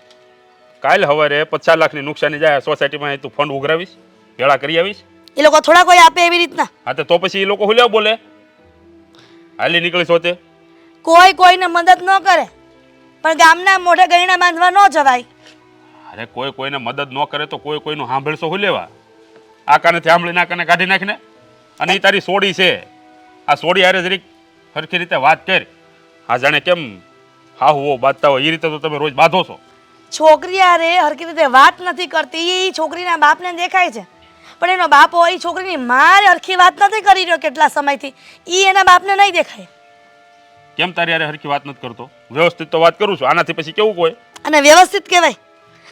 કાલ સવારે 50 લાખની નુકસાની જાય સોસાયટીમાં, તું ફંડ ઉઘરાવીશ, ભેળા કરી આવીશ. એ લોકો થોડા કોઈ આપે એવી રીતના. હા તો પછી એ લોકો હુલ્યા બોલે. હાલી નીકળીશ હોતે. કોઈ કોઈને મદદ ન કરે પણ ગામના મોઢે ગયણા બાંધવા ન જવાય. અરે કોઈ કોઈને મદદ ન કરે તો કોઈ કોઈનું સાંભળશો હું લેવા? આ કાનેથી સાંભળીને આ કાને કાઢી નાખીને. અને એ તારી સોડી છે, આ સોડી હારે જરીક સરખી રીતે વાત કર. આ જાણે કેમ હા હુઓ બાંધતા હોય એ રીતે તો તમે રોજ બાંધો છો. છોકરી હારે હરખી રીતે વાત નથી કરતી એ છોકરીના બાપને દેખાય છે, પણ એનો બાપ હોય છોકરીની મારે હરખી વાત નથી કરી રહ્યો કેટલા સમયથી, એ એના બાપને નહીં દેખાય. કેમ તારી હારે હરખી વાત નથી કરતો? વ્યવસ્થિત તો વાત કરું છું. આનાથી પછી કેવું કોઈ? અને વ્યવસ્થિત કહેવાય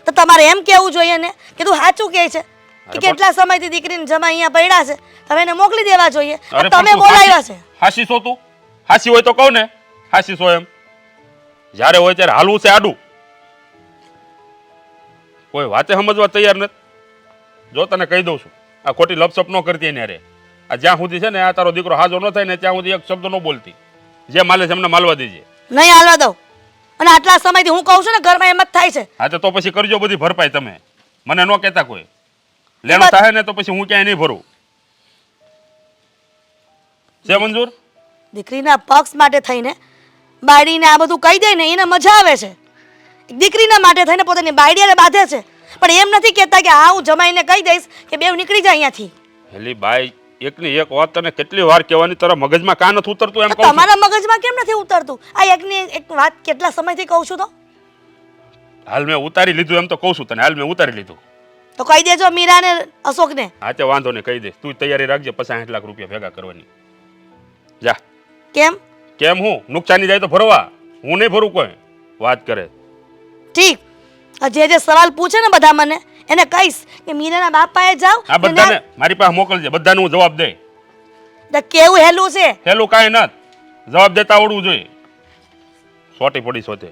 તો તમારે એમ કહેવું જોઈએ ને કે તું સાચું કહે છે કે કેટલા સમયથી દીકરીને જમા અહીંયા પડ્યા છે, તમે એને મોકલી દેવા જોઈએ. અરે તમે પણ તું બોલાવ્યા છે. હાસી છો તું? હાસી હોય તો કહું ને હાસી છો એમ. જ્યારે હોય ત્યારે હાલવું છે આડું. કોઈ વાતે સમજવા તૈયાર નથી. જો તને કહી દઉં છું, આ ખોટી લપસપ ન કરતી એને અરે. આ જ્યાં સુધી છે ને આ તારો દીકરો હાજો ન થાય ને ત્યાં સુધી એક શબ્દ ન બોલતી. જે માલે છે એમને માલવા દેજે. નહીં હાલવા દઉં. અને આટલા સમયથી હું કહું છું ને ઘરમાં એમ જ થાય છે. હા તો પછી કરજો બધી ભરપાઈ તમે. મને ન કહેતા કોઈ. લેણું થાય ને તો પછી હું ક્યાંય નહીં ભરું. છે મંજૂર? દીકરીના પક્ષ માટે થઈને બાયડીને આ બધું કહી દે ને એને મજા આવે છે. દીકરીના માટે થઈને પોતાની બાયડીને બાંધે છે, પણ એમ નથી કહેતા કે હા હું જમાઈને કહી દઈશ કે બેવ નીકળી જાય અહીંયાથી. હેલી બાઈ એકની એક વાત તને કેટલી વાર કહેવાની, તારા મગજમાં કાં નથી ઉતરતું એમ કહું છું. તમારા મગજમાં કેમ નથી ઉતરતું? આ એકની એક વાત કેટલા સમયથી કહું છું તો હાલ મેં ઉતારી લીધું એમ તો કહું છું તને. હાલ મેં ઉતારી લીધું. તો કહી દેજો મીરાને અશોકને. હા તે વાંધો નહીં કહી દે. તું તૈયારી રાખજે 50-60 લાખ રૂપિયા ભેગા કરવાની. જા. કેમ? કેમ હું નુકસાની જાય તો ભરવા, હું નહીં ભરું કોઈ. વાત કરે ઠીક. જે સવાલ પૂછે ને બધા મને એને કહીશ કે મીરાના બાપાએ જાવ આ બધાને મારી પાસે મોકલજે. બધાને હું જવાબ દે. કેવું હેલું છે. હેલું કાંઈ નથી, જવાબ દેતા આવડવું જોઈએ. સોટી પડી સોતે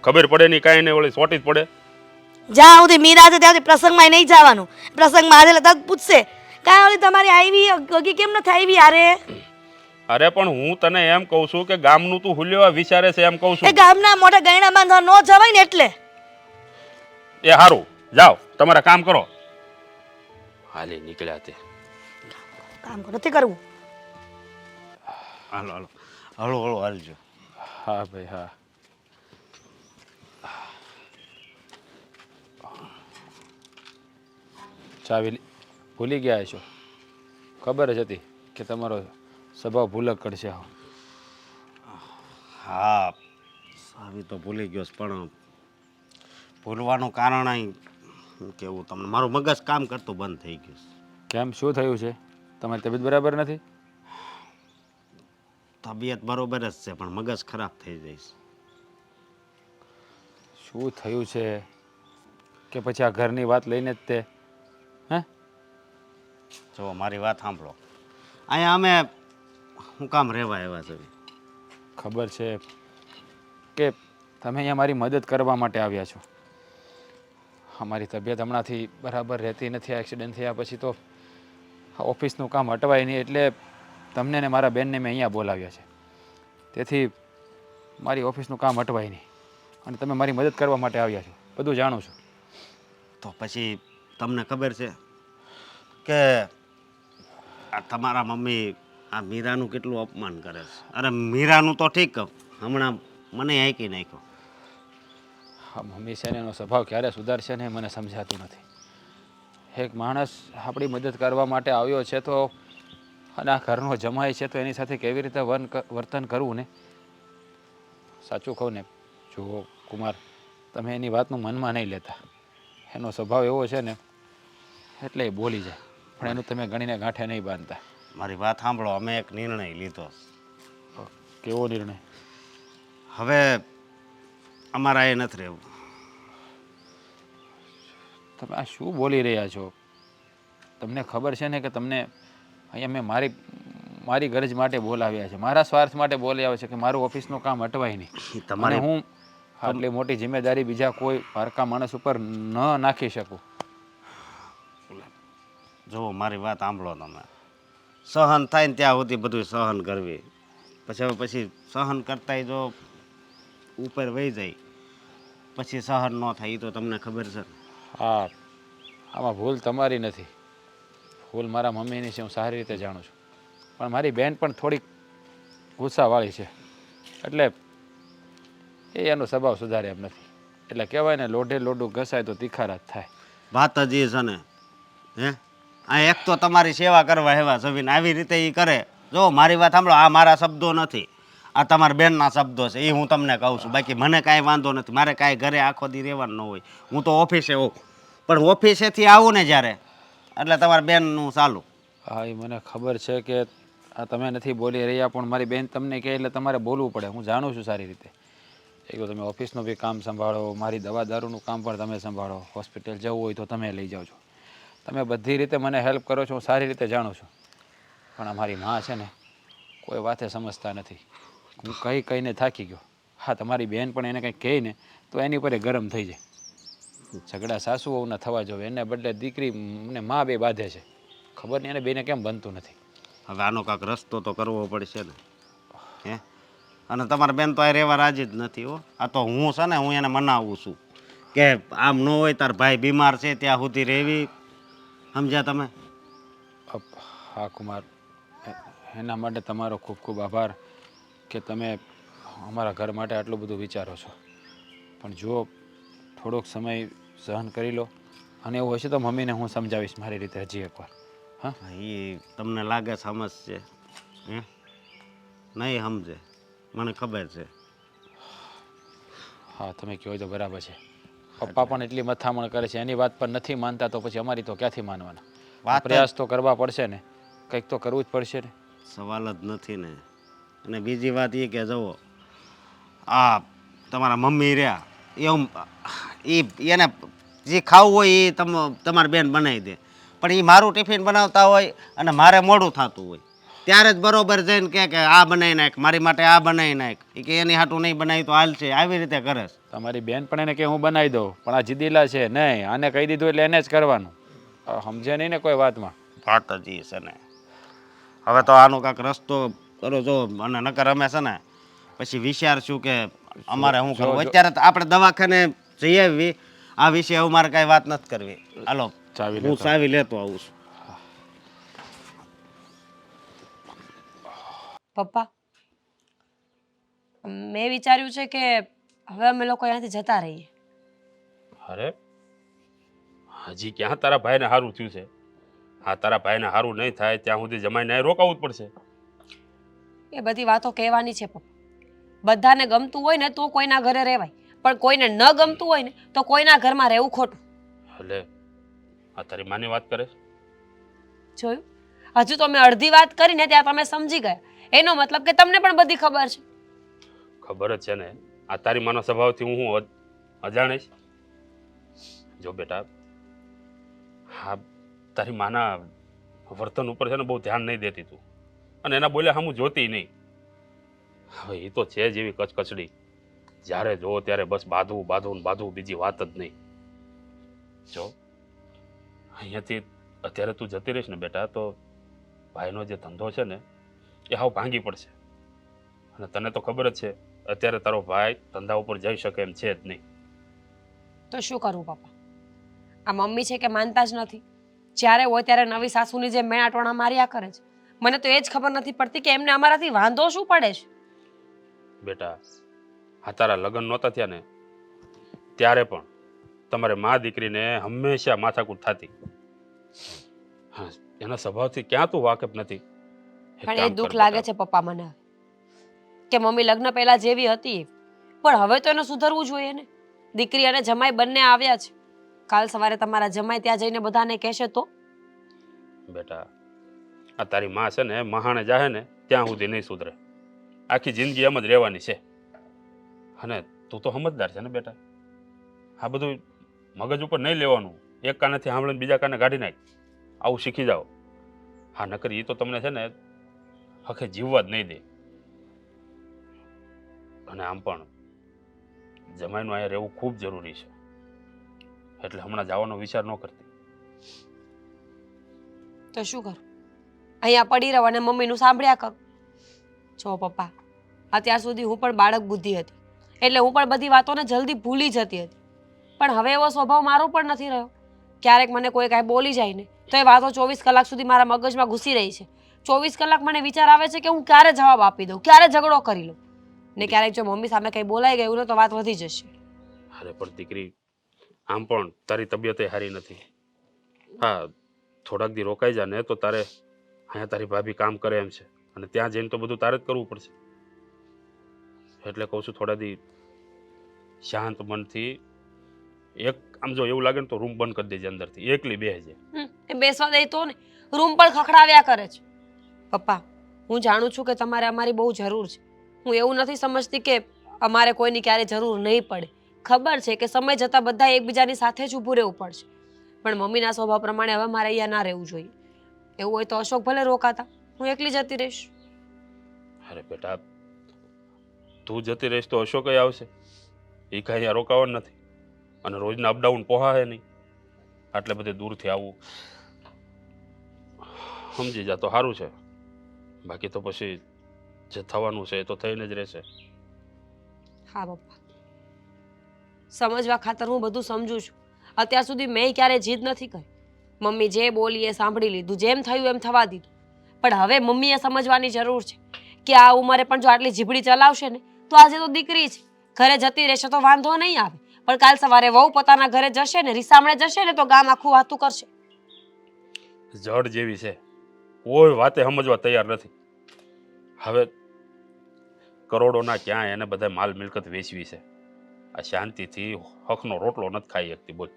ખબર પડે નહીં કાંઈ નહીં, વળી સોટી જ પડે. જ્યાં સુધી મીરા છે ત્યાં સુધી પ્રસંગમાં નહીં જવાનું. પ્રસંગમાં આજે તરત પૂછશે કાંઈ ઓલી તમારી આવી ગગી કેમ નથી આવી? અરે પણ હું તને એમ કહું છું કે ગામનું તું હુલ્યો વિચારે છે એમ કહું એ છું. ગામના મોટા ગયણા બાંધવા ન જવાય ને એટલે. એ હારું જાઓ તમારા કામ કરો. હાલે નીકળ્યા તે. કામ નથી કરવું. હાલો હાલો હળો હળો હાલજો. હા ભાઈ હા. ચાવી ભૂલી ગયા છો? ખબર જ હતી કે તમારો સ્વભાવ ભૂલક કરશે. હા સાવી તો ભૂલી ગયો છે, પણ ભૂલવાનું કારણ અહીં હું કેવું તમને, મારું મગજ કામ કરતું બંધ થઈ ગયું છે. કેમ, શું થયું છે? તમારી તબિયત બરાબર નથી? તબિયત બરોબર જ છે પણ મગજ ખરાબ થઈ જાય છે. શું થયું છે? કે પછી આ ઘરની વાત લઈને જ તે? હે જો મારી વાત સાંભળો, અહીંયા અમે હું કામ રહેવા આવ્યા છે. ખબર છે કે તમે અહીંયા મારી મદદ કરવા માટે આવ્યા છો. અમારી તબિયત હમણાંથી બરાબર રહેતી નથી. આ એક્સિડન્ટ થયા પછી તો આ ઓફિસનું કામ હટવાય નહીં, એટલે તમને ને મારા બેનને મેં અહીંયા બોલાવ્યા છે. તેથી મારી ઓફિસનું કામ હટવાય નહીં અને તમે મારી મદદ કરવા માટે આવ્યા છો, બધું જાણું છું. તો પછી તમને ખબર છે કે આ તમારા મમ્મી આ મીરાનું કેટલું અપમાન કરે છે. અરે મીરાનું તો ઠીક, હમણાં મને હાંકી નાખ્યો. હા મમ્મી છે ને એનો સ્વભાવ ક્યારે સુધારશે ને મને સમજાતું નથી. એક માણસ આપણી મદદ કરવા માટે આવ્યો છે તો અને આ ઘરનો જમાય છે તો એની સાથે કેવી રીતે વર્તન કરવું ને. સાચું કહું ને, જો કુમાર, તમે એની વાતનું મનમાં નહીં લેતા. એનો સ્વભાવ એવો છે ને એટલે એ બોલી જાય, પણ એનું તમે ગણીને ગાંઠે નહીં બાંધતા. મારી વાત સાંભળો, અમે એક નિર્ણય લીધો. કેવો નિર્ણય? હવે અમારા એ નથી રહેવું. તમે આ શું બોલી રહ્યા છો? તમને ખબર છે ને કે તમને અહીંયા મેં મારી ગરજ માટે બોલાવ્યા છે, મારા સ્વાર્થ માટે બોલાવ્યા છે કે મારું ઓફિસનું કામ અટવાય નહીં. તમારે હું આટલી મોટી જિમ્મેદારી બીજા કોઈ પારકા માણસ ઉપર ન નાખી શકું. જુઓ, મારી વાત સાંભળો તમે. સહન થાય ને ત્યાં સુધી બધું સહન કરવી. પછી સહન કરતાંય જો ઉપર વહી જાય પછી સહન ન થાય એ તો તમને ખબર છે. હા, આમાં ભૂલ તમારી નથી, ભૂલ મારા મમ્મીની છે, હું સારી રીતે જાણું છું. પણ મારી બેન પણ થોડીક ગુસ્સાવાળી છે, એટલે એ એનો સ્વભાવ સુધારે એમ નથી. એટલે કહેવાય ને, લોઢે લોઢું ઘસાય તો તીખારા જ થાય. વાત જ એ છે ને. હે, આ એક તો તમારી સેવા કરવા હેવા જમીન આવી રીતે એ કરે. જો મારી વાત સાંભળો, આ મારા શબ્દો નથી, આ તમારા બેનના શબ્દો છે. એ હું તમને કહું છું, બાકી મને કાંઈ વાંધો નથી. મારે કાંઈ ઘરે આખો દી રહેવાનું ન હોય, હું તો ઓફિસે હોઉં. પણ ઓફિસેથી આવું ને જ્યારે, એટલે તમારા બેનનું ચાલુ. હા, એ મને ખબર છે કે આ તમે નથી બોલી રહ્યા, પણ મારી બેન તમને કહે એટલે તમારે બોલવું પડે. હું જાણું છું સારી રીતે. એક તો તમે ઓફિસનું બી કામ સંભાળો, મારી દવા દારૂનું કામ પણ તમે સંભાળો, હોસ્પિટલ જવું હોય તો તમે લઈ જાઓ છો, તમે બધી રીતે મને હેલ્પ કરો છો, હું સારી રીતે જાણું છું. પણ અમારી માં છે ને, કોઈ વાતે સમજતા નથી. હું કહીને થાકી ગયો. હા, તમારી બેન પણ એને કંઈક કહે ને તો એની ઉપર એ ગરમ થઈ જાય. ઝઘડા સાસુ વહુના થવા જોઈએ, એને બદલે દીકરી ને માં બે બાંધે છે. ખબર નહીં એને બેને કેમ બનતું નથી. હવે આનો કાંક રસ્તો તો કરવો પડશે ને. હે, અને તમારા બેન તો આ રહેવા રાજી જ નથી. હો, આ તો હું છે ને, હું એને મનાવું છું કે આમ ન હોય, તાર ભાઈ બીમાર છે ત્યાં સુધી રહેવી. સમજ્યા તમે? હા કુમાર, એના માટે તમારો ખૂબ ખૂબ આભાર કે તમે અમારા ઘર માટે આટલું બધું વિચારો છો. પણ જો થોડોક સમય સહન કરી લો, અને એવું હશે તો મમ્મીને હું સમજાવીશ મારી રીતે હજી એકવાર. હા, એ તમને લાગે સમજશે? હે, નહીં સમજે, મને ખબર છે. હા, તમે કહો તો બરાબર છે. પપ્પા પણ એટલી મથામણ કરે છે, એની વાત પર નથી માનતા તો પછી અમારી તો ક્યાંથી માનવાના? પ્રયાસ તો કરવા પડશે ને, કંઈક તો કરવું જ પડશે ને. સવાલ જ નથી ને. અને બીજી વાત એ કે જુઓ, આ તમારા મમ્મી રહ્યા એવું, એને જે ખાવું હોય એ તમારી બેન બનાવી દે. પણ એ મારું ટિફિન બનાવતા હોય અને મારે મોડું થતું હોય ત્યારે જ બરોબર જઈને કે આ બનાવી નાખ, મારી માટે આ બનાવી નાખ. એ કે એની હાટું નહીં બનાવી તો હાલશે, આવી રીતે કરે છે. તમારી બેન પણ એને કે હું બનાવી દઉં, પણ આ જીદીલા છે નહીં, આને કહી દીધું એટલે એને જ કરવાનું. સમજે નહીં ને કોઈ વાતમાં. વાત જ એ છે ને. હવે તો આનો કાંઈક રસ્તો કરો જો, અને નકર અમે છે ને પછી વિચારશું કે અમારે શું કરવું. અત્યારે તો આપણે દવાખાને જઈ આવી, આ વિશે હવે મારે કાંઈ વાત નથી કરવી. હાલો, હું ચાવી લેતો આવું છું. પપ્પા, મેં વિચાર્યું છે કે હવે અમે લોકો અહીંયાથી જતા રહીએ. અરે, હજી ક્યાં તારા ભાઈને સારું થયું છે? હા, તારા ભાઈને સારું નહીં થાય ત્યાં સુધી જમાઈને અહીં રોકાવું જ પડશે. એ બધી વાતો કહેવાની છે પપ્પા. બધાને ગમતું હોય ને તો કોઈના ઘરે રહેવાય, પણ કોઈને ન ગમતું હોય ને તો કોઈના ઘરમાં રહેવું ખોટું. એટલે આ તારી માની વાત કરે છે? જોયું, હજુ તો મેં અડધી વાત કરીને ત્યાં તમે સમજી ગયા. એનો મતલબ કે તમને પણ બધી ખબર છે. ખબર જ છે ને. આ તારી માનો સ્વભાવથી હું અજાણીશ? જો બેટા, હા, તારી માના વર્તન ઉપર છે ને બહુ ધ્યાન નહીં દેતી તું, અને એના બોલ્યા હું જોતી નહીં. હવે એ તો છે જ એવી કચકચડી, જ્યારે જો ત્યારે બસ બાંધવું બાંધવું બાંધવું, બીજી વાત જ નહીં. જો અહીંયાથી અત્યારે તું જતી રહીશ ને બેટા, તો ભાઈનો જે ધંધો છે ને એ હાવ ભાંગી પડશે. અને તને તો ખબર જ છે અત્યારે તારો ભાઈ ધંધા ઉપર જઈ શકે એમ છે જ નહીં. તો શું કરવું પપ્પા? આ મમ્મી છે કે માનતા જ નથી. જ્યારે હોય ત્યારે નવી સાસુની જે મેં આટોણા માર્યા કરે છે. મને તો એ જ ખબર નથી પડતી કે એમને અમારાથી વાંધો શું પડે છે. બેટા, આ તારા લગ્ન નહોતા થયા ને ત્યારે પણ તમારે મા દીકરીને હંમેશા માથાકૂટ થતી. હા એના સ્વભાવથી ક્યાં તું વાકેફ નથી? એક પણ એ કામ કર દુઃખ લાગે બેટા. છે પપ્પા મને કે મમ્મી લગ્ન પહેલા જેવી હતી એવી. પણ હવે તો એને સુધરવું જોઈએ ને. દીકરી અને જમાઈ બંને આવ્યા છે. કાલ સવારે તમારા જમાઈ ત્યાં જઈને બધાને કહેશે તો? બેટા આ તારી માં છે ને મહાણે જાહે ને ત્યાં સુધી નહીં સુધરે. આખી જિંદગી એમ જ રહેવાની છે. અને તું તો સમજદાર છે ને બેટા. આ બધું મગજ ઉપર નહીં લેવાનું. એક કાનેથી સાંભળીને બીજા કાને કાઢી નાખ. આવું શીખી જાઓ. હા નકર એ તો તમને છે ને હખે જીવવા જ નહીં દે. અને આમ પણ જમાઈનું અહીંયા રહેવું ખૂબ જરૂરી છે. એટલે હમણાં જવાનો વિચાર ન કરતી. તો શું કરું? અહીંયા પડી રહો અને મમ્મીનું સાંભળ્યા કરું. જો પપ્પા, અત્યાર સુધી હું પણ બાળક બુદ્ધિ હતી એટલે હું પણ બધી વાતોને જલ્દી ભૂલી જતી હતી. પણ હવે એવો સ્વભાવ મારો પણ નથી રહ્યો. ક્યારેક મને કોઈ કાંઈ બોલી જાય ને તો એ વાતો 24 કલાક સુધી મારા મગજમાં ઘૂસી રહી છે. 24 કલાક મને વિચાર આવે છે કે હું ક્યારે જવાબ આપી દઉં, ક્યારે ઝઘડો કરી લઉં. ને ક્યારેક જો મમ્મી સામે કંઈ બોલાઈ ગયું ને તો વાત વધી જશે. અરે પણ દીકરી આમ પણ તારી તબિયત સારી નથી. હા થોડાક દી રોકાઈ જા ને તો તારે અહીંયા તારી ભાભી કામ કરે એમ છે અને ત્યાં જઈને તો બધું તારે જ કરવું પડશે. એટલે કહું છું થોડા દી શાંત મનથી એક આમ જો એવું લાગે ને તો રૂમ બંધ કરી દેજે અંદરથી એકલી બેસજે. એ બેસવા દે તો ને રૂમ પણ ખખડાવ્યા કરે છે. પપ્પા, હું જાણું છું કે તમારે અમારી બહુ જરૂર છે. હું એવું નથી સમજતી કે અમારે કોઈની ક્યારે જરૂર નહીં પડે. ખબર છે કે સમય જતાં બધા એકબીજાની સાથે જ ઊભું રહેવું પડશે. પણ મમ્મીના સ્વભાવ પ્રમાણે હવે મારે અહીંયા ના રહેવું જોઈએ. એવું હોય તો અશોક ભલે રોકાતા, હું એકલી જતી રહીશ. અરે બેટા તું જતી રહીશ તો અશોક આવશે. એ કાંઈ અહીંયા રોકાવાનું નથી અને રોજના અપડાઉન પોહાય નહીં. આટલે બધે દૂરથી આવવું સમજી જા તો સારું છે. બાકી તો પછી જે થવાનું છે એ તો થઈને જ રહેશે. હા પપ્પા, સમજવા ખાતર હું બધું સમજુ છું. અત્યાર સુધી મેં ક્યારે જીદ નથી કરી. મમ્મી જે બોલી એ સાંભળી લીધું, જેમ થયું એમ થવા દીધું. પણ હવે મમ્મીએ સમજવાની જરૂર છે કે આ ઉંમરે પણ જો આટલી જીભડી ચલાવશે ને તો આજે તો દીકરી છે, ઘરે જતી રહેશે તો વાંધો નહીં આવે. પણ કાલ સવારે વહુ પોતાના ઘરે જશે ને, રીસામણે જશે ને તો ગામ આખું વાતું કરશે. જડ જેવી છે, કોઈ વાતે સમજવા તૈયાર નથી. હવે કરોડોના ક્યાં એને બધા માલ મિલકત વેચવી છે. આ શાંતિથી હકનો રોટલો નથી ખાઈ શકતી. બોલ.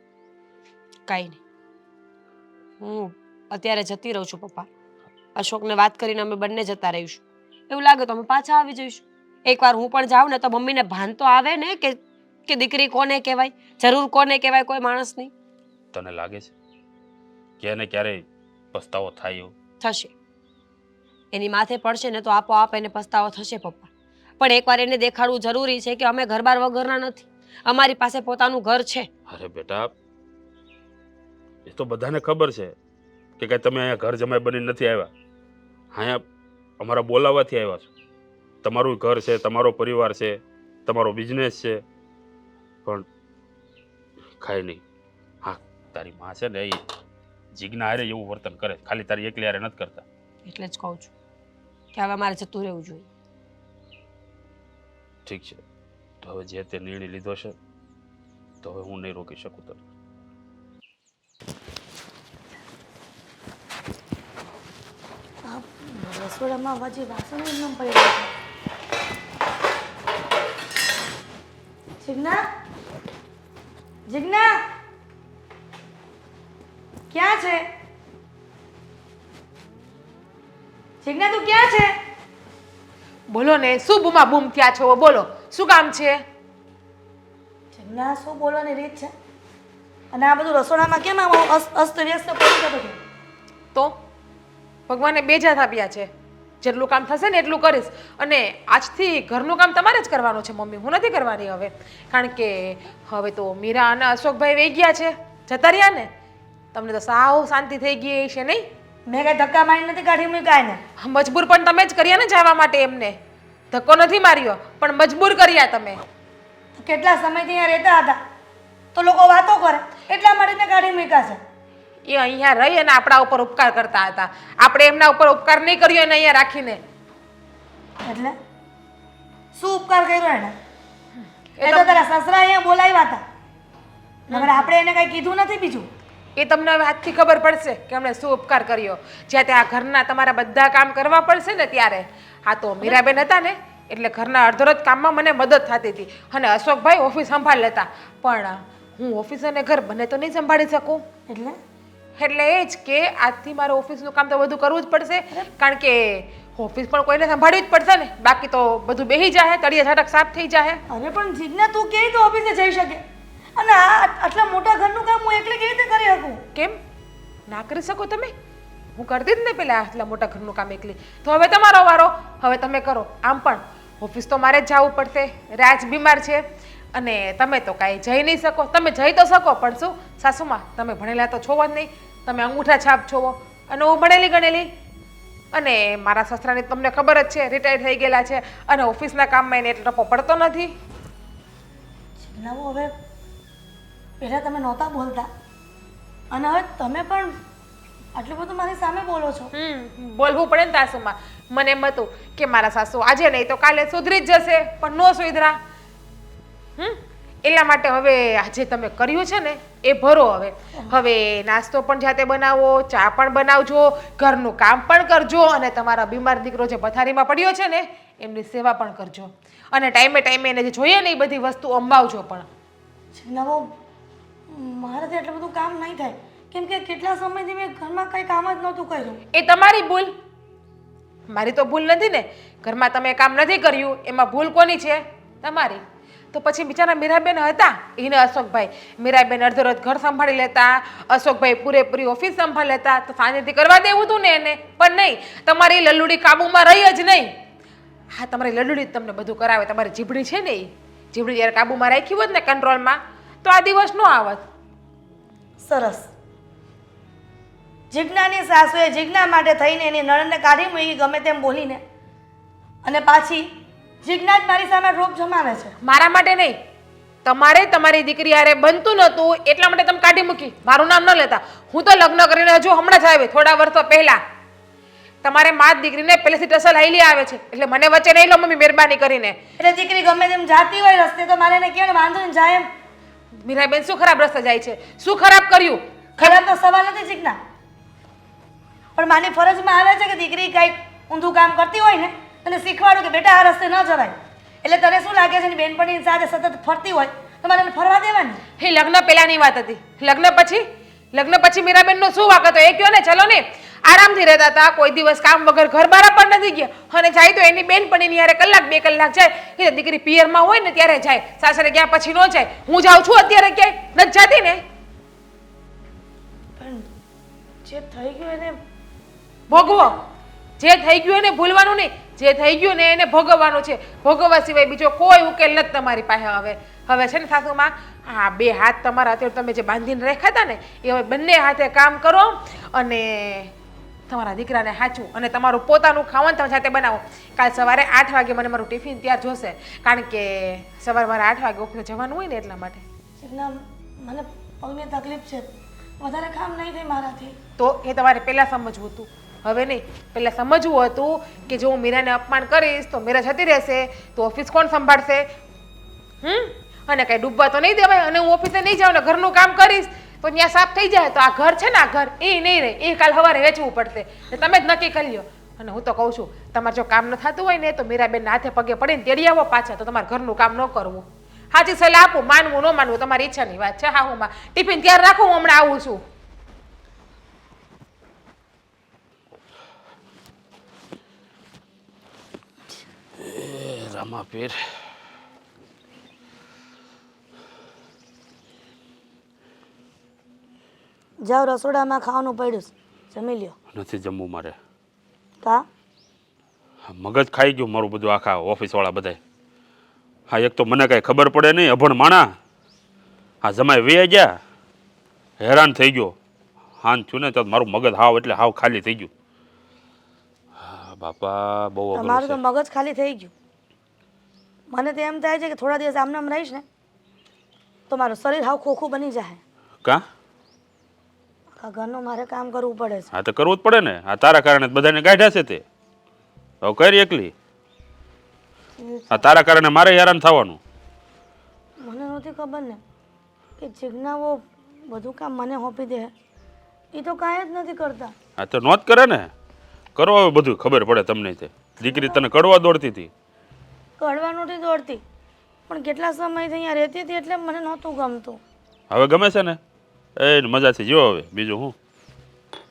કાંઈ નહીં, હું અત્યારે જતી રહું છું પપ્પા. અશોકને વાત કરીને અમે બંને જતા રહીશું. એવું લાગે તો અમે પાછા આવી જઈશું. એકવાર હું પણ જાઉં ને તો મમ્મીને ભાન તો આવે ને કે દીકરી કોને કહેવાય, જરૂર કોને કહેવાય કોઈ માણસની. તને લાગે છે કે એને ક્યારેય પસ્તાવો થાય એવું? થશે. એની માથે પડશે ને તો આપોઆપ એને પસ્તાવો થશે પપ્પા. પણ એકવાર એને દેખાડવું જરૂરી છે કે અમે ઘરબાર વગરના નથી, અમારી પાસે પોતાનું ઘર છે. અરે બેટા એ તો બધાને ખબર છે કે કાંઈ તમે અહીંયા ઘર જમાઈ બનીને નથી આવ્યા. અહીંયા અમારા બોલાવવાથી આવ્યા છો. તમારું ઘર છે, તમારો પરિવાર છે, તમારો બિઝનેસ છે. પણ ખાય નહીં. હા તારી માં છે ને એ જીજ્ઞા હારે એવું વર્તન કરે, ખાલી તારી એકલી હારે નથી કરતા. એટલે જ કહું છું કે હવે મારે જતું રહેવું જોઈએ. ઠીક છે તો હવે જે તે નિર્ણય લીધો છે તો હવે હું નહીં રોકી શકું તને. રસોડામાં હજી વાસણ જ ન પડ્યા છે. જીજ્ઞા, જીજ્ઞા, ક્યાં છે? જીજ્ઞા તું ક્યાં છે? બોલો ને, શું બૂમા બૂમ થયા છો? બોલો, શું કામ છે? જીજ્ઞા શું બોલવાની રીત છે? અને આ બધું રસોડામાં કેમ આમ અસ્ત વ્યસ્ત પડી ગયું બધું? તો ભગવાને બે જાત આપ્યા છે. જેટલું કામ થશે ને એટલું કરીશ. અને આજથી ઘરનું કામ તમારે જ કરવાનું છે મમ્મી, હું નથી કરવાની હવે. કારણ કે હવે તો મીરા અને અશોકભાઈ વહી ગયા છે, જતા રહ્યા ને. તમને તો સાવ શાંતિ થઈ ગઈ છે નહીં? મેં કઈ ધક્કા મારી નથી કાઢી મૂક્યા એને. મજબૂર પણ તમે જ કર્યા ને જવા માટે એમને. ધક્કો નથી માર્યો પણ મજબૂર કર્યા તમે. કેટલા સમયથી અહીંયા રહેતા હતા તો લોકો વાતો કરે એટલા માટે મેં કાઢી મૂક્યા છે. એ અહીંયા રહી અને આપણા ઉપર ઉપકાર કરતા હતા. આપણે એમના ઉપર ઉપકાર નહીં કર્યો એને અહીંયા રાખીને. એટલે શું ઉપકાર કર્યો એને? એ તો તારા સસરા અહીંયા બોલાવ્યા હતા. નકર આપણે એને કઈ કીધું નથી બીજું. એ તમને હવે આજથી ખબર પડશે કે અમને શું ઉપકાર કર્યો. જ્યાં ત્યાં ઘરના તમારા બધા કામ કરવા પડશે ને ત્યારે. હા તો મીરાબેન હતા ને એટલે ઘરના અડધોરજ કામમાં મને મદદ થતી હતી અને અશોકભાઈ ઓફિસ સંભાળ લેતા. પણ હું ઓફિસ અને ઘર બંને તો નહીં સંભાળી શકું. એટલે એ જ કે આજથી મારે ઓફિસનું કામ તો બધું કરવું જ પડશે. કારણ કે ઓફિસ પણ કોઈને સંભાળવી જ પડશે ને, બાકી તો બધું બેસી જાય, તળિયે ઝાટક સાફ થઈ જાય. અરે પણ જીજ્ઞા તું કેવી રીતે ઓફિસે જઈ શકે અને આટલા મોટા ઘરનું કામ હું એકલી કેવી રીતે કરી શકું? કેમ ના કરી શકો તમે? હું કરતી જ ને પેલા આટલા મોટા ઘરનું કામ એકલી. તો હવે તમારો વારો, હવે તમે કરો. આમ પણ ઓફિસ તો મારે જ જવું પડશે. રાજ બીમાર છે અને તમે તો કાંઈ જઈ નહીં શકો. તમે જઈ તો શકો પણ શું સાસુમાં, તમે ભણેલા તો છો જ નહીં. તમે અંગૂઠા છાપ છો અને હું ભણેલી ગણેલી. અને મારા સસરાની તમને ખબર જ છે, રિટાયર થઈ ગયેલા છે અને ઓફિસના કામમાં એને એટલો ટપો પડતો નથી. જીજ્ઞાઓ હવે પહેલાં તમે નહોતા બોલતા અને હવે તમે પણ આટલું બધું મારી સામે બોલો છો. બોલવું પડે ને સાસુમાં. મને એમ હતું કે મારા સાસુ આજે નહીં તો કાલે સુધરી જ જશે, પણ નો સુધરા. એટલા માટે હવે આજે તમે કર્યું છે ને એ ભરો. હવે નાસ્તો પણ જાતે બનાવો, ચા પણ બનાવજો, ઘરનું કામ પણ કરજો અને તમારા બીમાર દીકરો જે પથારીમાં પડ્યો છે ને એમની સેવા પણ કરજો. અને ટાઈમે ટાઈમે એને જે જોઈએ ને એ બધી વસ્તુ અંબાવજો પણ. જીજ્ઞાઓ મારાથી એટલું બધું કામ નહીં થાય કેમ કે કેટલા સમયથી મેં ઘરમાં કંઈ કામ જ નહોતું કર્યું. એ તમારી ભૂલ, મારી તો ભૂલ નથી ને. ઘરમાં તમે કામ નથી કર્યું એમાં ભૂલ કોની છે? તમારી. તો પછી બિચારા મીરાબેન હતા એને અશોકભાઈ, મીરાબેન અડધો રોજ ઘર સંભાળી લેતા, અશોકભાઈ પૂરેપૂરી ઓફિસ સંભાળી લેતા, તો શાંતિથી કરવા દેવું હતું ને એને. પણ નહીં, તમારી લલ્લુડી કાબુમાં રહી જ નહીં. હા તમારી લલ્લુડી જ તમને બધું કરાવે. તમારી જીભડી છે ને એ જીભડી જ્યારે કાબુમાં રાખી હોત ને કંટ્રોલમાં તો આ દિવસ નો આવત. સરસ. જીજ્ઞાની સાસુએ જીજ્ઞા માટે થઈને એની નણંદને કાઢી મૂકી ગમે તેમ બોલીને, અને પાછી જીજ્ઞા જ મારી સામે રોપ જમાવે છે. મારા માટે નહીં, તમારે તમારી દીકરી હારે બનતું નહોતું એટલા માટે તમે કાઢી મૂકી. મારું નામ ન લેતા. હું તો લગ્ન કરીને હજુ હમણાં જ આવી, થોડા વર્ષો પહેલા. તમારે મા દીકરીને પહેલેથી ટસલ હાઈલી આવે છે એટલે મને વચ્ચે નહીં લો મમ્મી, મહેરબાની કરીને. એટલે દીકરી ગમે તેમ જાતી હોય રસ્તે તો મારે એને કહેવાનું વાંધો નહીં જાય એમ. મીરાબેન શું ખરાબ રસ્તે જાય છે? શું ખરાબ કર્યું? ખરાબ તો સવાલ નથી જીજ્ઞા, પણ માની ફરજમાં આવે છે કે દીકરી કંઈક ઊંધું કામ કરતી હોય ને અને શીખવાડું કે બેટા આ રસ્તે ન જવાય. એટલે તને શું લાગે છે એની બેનપણીની સાથે સતત ફરતી હોય તો મારે એને ફરવા દેવાની? એ લગ્ન પહેલાની વાત હતી. લગ્ન પછી મીરાબેનનો શું વાક હતો એ કયો ને. ચલો ને, આરામથી રહેતા હતા, કોઈ દિવસ કામ વગર ઘર બહાર પણ નથી ગયા. અને જાય તો એની બેનપણીની હારે કલાક 2 કલાક જાય. એ દીકરી પિયરમાં હોય ને ત્યારે જાય, સાસરે ગયા પછી ન જાય. હું જાઉં છું અત્યારે ક્યાંય નથી જાતી ને. પણ જે થઈ ગયું એને ભોગવો. જે થઈ ગયું એને ભૂલવાનું નહીં, જે થઈ ગયું ને એને ભોગવવાનું છે. ભોગવવા સિવાય બીજો કોઈ ઉકેલ નથી તમારી પાસે. હવે છે ને સાસુમાં, હા 2 હાથ તમારા અત્યારે તમે જે બાંધીને રાખ્યા હતા ને એ હવે બંને હાથે કામ કરો અને તમારા દીકરાને સાચું અને તમારું પોતાનું ખાવાનું તમે જાતે બનાવો. કાલ સવારે 8 વાગે મને મારું ટિફિન તૈયાર જોશે, કારણ કે સવારે મારે 8 વાગે ઓફિસે જવાનું હોય ને એટલા માટે. જીજ્ઞા મને પગની તકલીફ છે, વધારે કામ નહીં થાય મારાથી. તો એ તમારે પહેલાં સમજવું હતું, હવે નહીં. પહેલાં સમજવું હતું કે જો હું મીરાને અપમાન કરીશ તો મીરા જતી રહેશે તો ઓફિસ કોણ સંભાળશે? અને કાંઈ ડૂબવા તો નહીં દેવાય. અને હું ઓફિસે નહીં જાઉં ને ઘરનું કામ કરીશ તો ત્યાં સાફ થઈ જાય તો આ ઘર છે ને, આ ઘર એ નહીં રહે. એ કાલ સવારે વેચવું પડશે. તમે જ નક્કી કરી લ્યો. અને હું તો કહું છું, તમારે જો કામ ન થતું હોય ને તો મીરાબેનના હાથે પગે પડીને તેડી આવો પાછા. તો તમારે ઘરનું કામ ન કરવું. સાચી સલાહ આપું, માનવું ન માનવું તમારી ઈચ્છાની વાત છે. હા હું ટિફિન તૈયાર રાખું, હું હમણાં આવું છું. રામાપીર, જાઓ રસોડામાં ખાવાનું પડ્યું છે, જમી લ્યો. નથી જમવું મારે. કા? મગજ ખાઈ ગયું મારું બધું, આખા ઓફિસવાળા બધાય. હા એક તો મને કાંઈ ખબર પડે નહીં, અભણ માણા. હા જમાય વે ગયા, હેરાન થઈ ગયો. હાન છું ને તો મારું મગજ હાવ એટલે હાવ ખાલી થઈ ગયું. હા બાપા બહુ અઘરું તમારું છે. તો મગજ ખાલી થઈ ગયું. મને તો એમ થાય છે કે થોડા દિવસ આમનામ રહીશ ને તો મારું શરીર હાવ ખોખું બની જાય. કા? આ ઘરનું મારે કામ કરવું પડે છે. હા તો કરવું જ પડે ને. આ તારા કારણે જ બધાને કાઢ્યા છે તે. હવે કરી એકલી. આ તારા કારણે મારે હેરાન થવાનું. મને નથી ખબર ને કે જીજ્ઞાઓ બધું કામ મને સોંપી દે એ તો કાંઈ જ નથી કરતા. હા તો નોંધ કરે ને, કરો હવે બધું, ખબર પડે તમને. તે દીકરી તને કડવા દોડતી હતી. કડવા નથી દોડતી, પણ કેટલા સમયથી અહીંયા રહેતી હતી એટલે મને નહોતું ગમતું. હવે ગમે છે ને? એ મજાથી જીવો હવે, બીજું હું.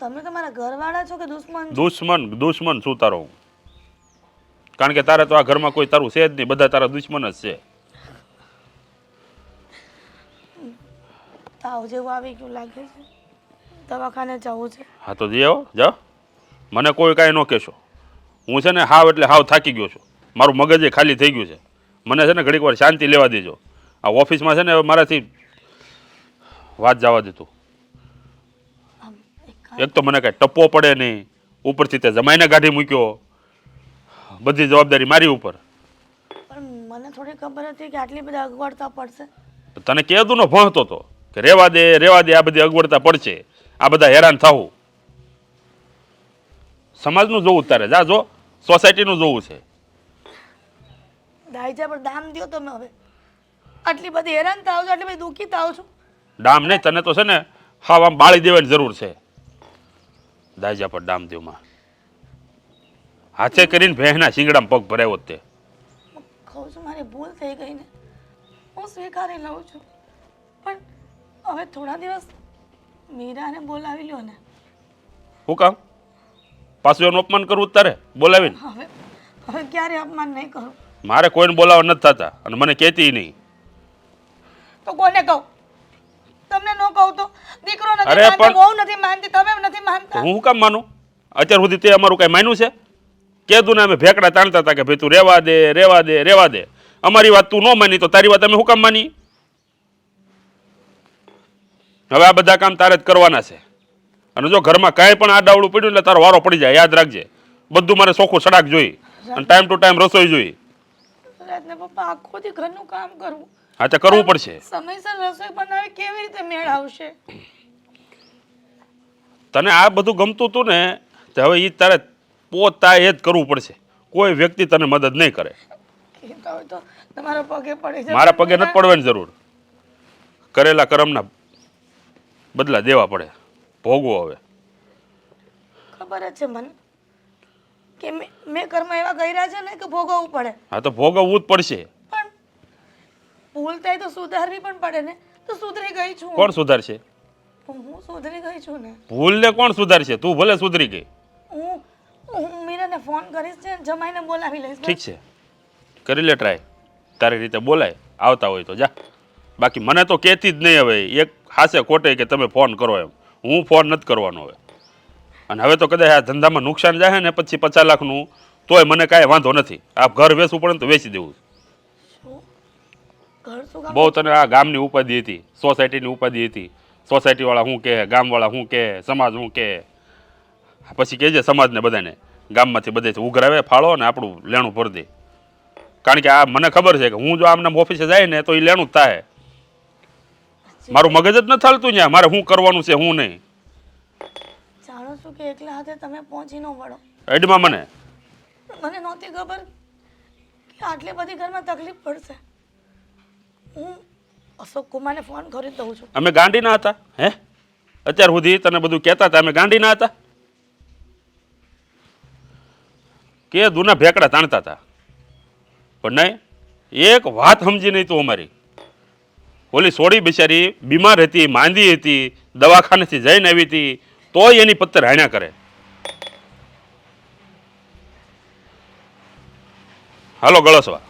તમે તો મારા ઘરવાળા છો કે દુશ્મન છો? દુશ્મન શું તારો હું? કારણ કે તારે તો આ ઘરમાં કોઈ તારું છે જ નહીં, બધા તારા દુશ્મન જ છે. તાવ જેવું આવી ગયું લાગે છે, દવાખાને જવું છે. હા તો જઈ આવો, જાઓ. મને કોઈ કાંઈ ન કહેશો. હું છે ને હાવ એટલે હાવ થાકી ગયો છું. મારું મગજ એ ખાલી થઈ ગયું છે. મને છે ને ઘડીક વાર શાંતિ લેવા દેજો. આ ઓફિસમાં છે ને હવે મારાથી વાત જવા દેતું. એક તો મને કાંઈ ટપ્પો પડે નહીં, ઉપરથી તે જમાઈને કાઢી મૂક્યો, બધી જવાબદારી મારી ઉપર. પણ મને થોડી ખબર હતી કે આટલી બધી અગવડતા પડશે. તને કહેતું ન ભણતો તો કે રેવા દે, આ બધી અગવડતા પડશે, આ બધા હેરાન થવું. સમાજનું જોવું તારે, જા જો, સોસાયટીનું જોવું છે. દાયજા પર દામ દો તમે હવે. આટલી બધી હેરાન થાવ છો, આટલી બધી દુઃખી થાવ છો. ડામ નહીં, તને તો છે ને હાવ આમ બાળી દેવાની જરૂર છે. દાયજા પર ડામ દેવમાં હાથે કરીને ભેંસના શિંગડામાં પગ ભરાયો જ તે. હું કહું છું મારી ભૂલ થઈ ગઈ ને, હું સ્વીકારી લઉં છું, પણ હવે થોડા દિવસ મીરાને બોલાવી લ્યો ને. શું કામ પાછું એનું અપમાન કરવું જ તારે બોલાવીને? હવે ક્યારે અપમાન નહીં કરું. મારે કોઈને બોલાવવા નથી થતા અને મને કહેતી નહીં. તો કોને કહું? તમને ન કહું તો દીકરો નથી અરે માનતો, પણ- વહુ નથી માનતી, તમે નથી તો માનતા. હું કામ માનું? અત્યાર સુધી તે અમારું કાંઈ માન્યું છે? કીધું ને અમે ભેકડા તાણતા હતા કે ભાઈ તું રેવા દે. અમારી વાત તું ન માની તો તારી વાત અમે શું કામ માની? હવે આ બધા કામ તારે જ કરવાના છે. અને જો ઘરમાં કાંઈ પણ આડાવડું પડ્યું એટલે તારો વારો પડી જાય, યાદ રાખજે. બધું મારે ચોખ્ખું સડાક જોઈ અને ટાઈમ ટુ ટાઈમ રસોઈ જોઈ. રાતને પપ્પા આખો દી ઘરનું કામ કરવું, હા તે કરવું પડશે. સમયસર રસોઈ બનાવી કેવી રીતે મેળ આવશે? તને આ બધું ગમતું હતું ને, તો હવે એ તારે પોતાએ જ કરવું પડશે. કોઈ વ્યક્તિ તને મદદ નહીં કરે. કહેતા હોય તો તમારા પગે પડી જાય. મારા પગે નથી પડવાની જરૂર. કરેલા કર્મના બદલા દેવા પડે, ભોગવો હવે. ખબર જ છે મને કે મેં કર્મ એવા કર્યા છે ને કે ભોગવવું પડે, હા તો ભોગવવું જ પડશે. પણ ભૂલ થાય તો સુધારવી પણ પડે ને. તો સુધરી ગઈ છું. કોણ સુધારશે? હું સુધરી ગઈ છું ને. ભૂલને કોણ સુધારશે? તું ભલે સુધરી ગઈ. હું મીરાને ફોન કરીશ ને, જમાઈને બોલાવી લઈશ. ઠીક છે, કરી લે ટ્રાય. તારી રીતે બોલાય, આવતા હોય તો જા. બાકી મને તો કહેતી જ નહીં હવે એક હાસે ખોટે કે તમે ફોન કરો એમ. હું ફોન નથી કરવાનો હવે. અને હવે તો કદાચ આ ધંધામાં નુકસાન જાય ને પછી 50 લાખનું, તોય મને કાંઈ વાંધો નથી. આ ઘર વેચવું પડે ને તો વેચી દેવું. ઘર શું કામ? બહુ તને આ ગામની ઉપાધિ હતી, સોસાયટીની ઉપાધિ હતી. સોસાયટીવાળા શું કહે, ગામવાળા શું કહે, સમાજ શું કહે. પછી કહેજે સમાજને બધાને, ગામમાંથી બધે ઉઘરાવે ફાળો ને આપણું લેણું ભરી દે. કારણ કે આ મને ખબર છે કે હું જો આમના ઓફિસે જાય ને તો એ લેણું જ થાય. મારું મગજ જ નથી હાલતું ત્યાં મારે શું કરવાનું છે શું નહીં. જાણો છું કે એકલા હાથે તમે પહોંચી ન વળો. એડમાં મને મને નહોતી ખબર કે આટલી બધી ઘરમાં તકલીફ પડશે. હું અશોક કુમારને ફોન કરી દઉં છું. અમે ગાંડી ના હતા હે? અત્યાર સુધી તને બધું કહેતા હતા અમે ગાંડી ના હતા કે દૂના ભેકડા તાણતા હતા? પણ નહીં, એક વાત સમજી નહીં તું અમારી. ઓલી સોડી બિચારી બીમાર હતી, માંદી હતી, દવાખાનેથી જઈને આવી હતી, તોય એની પત્તર હાણ્યા કરે. હાલો ગળસવા.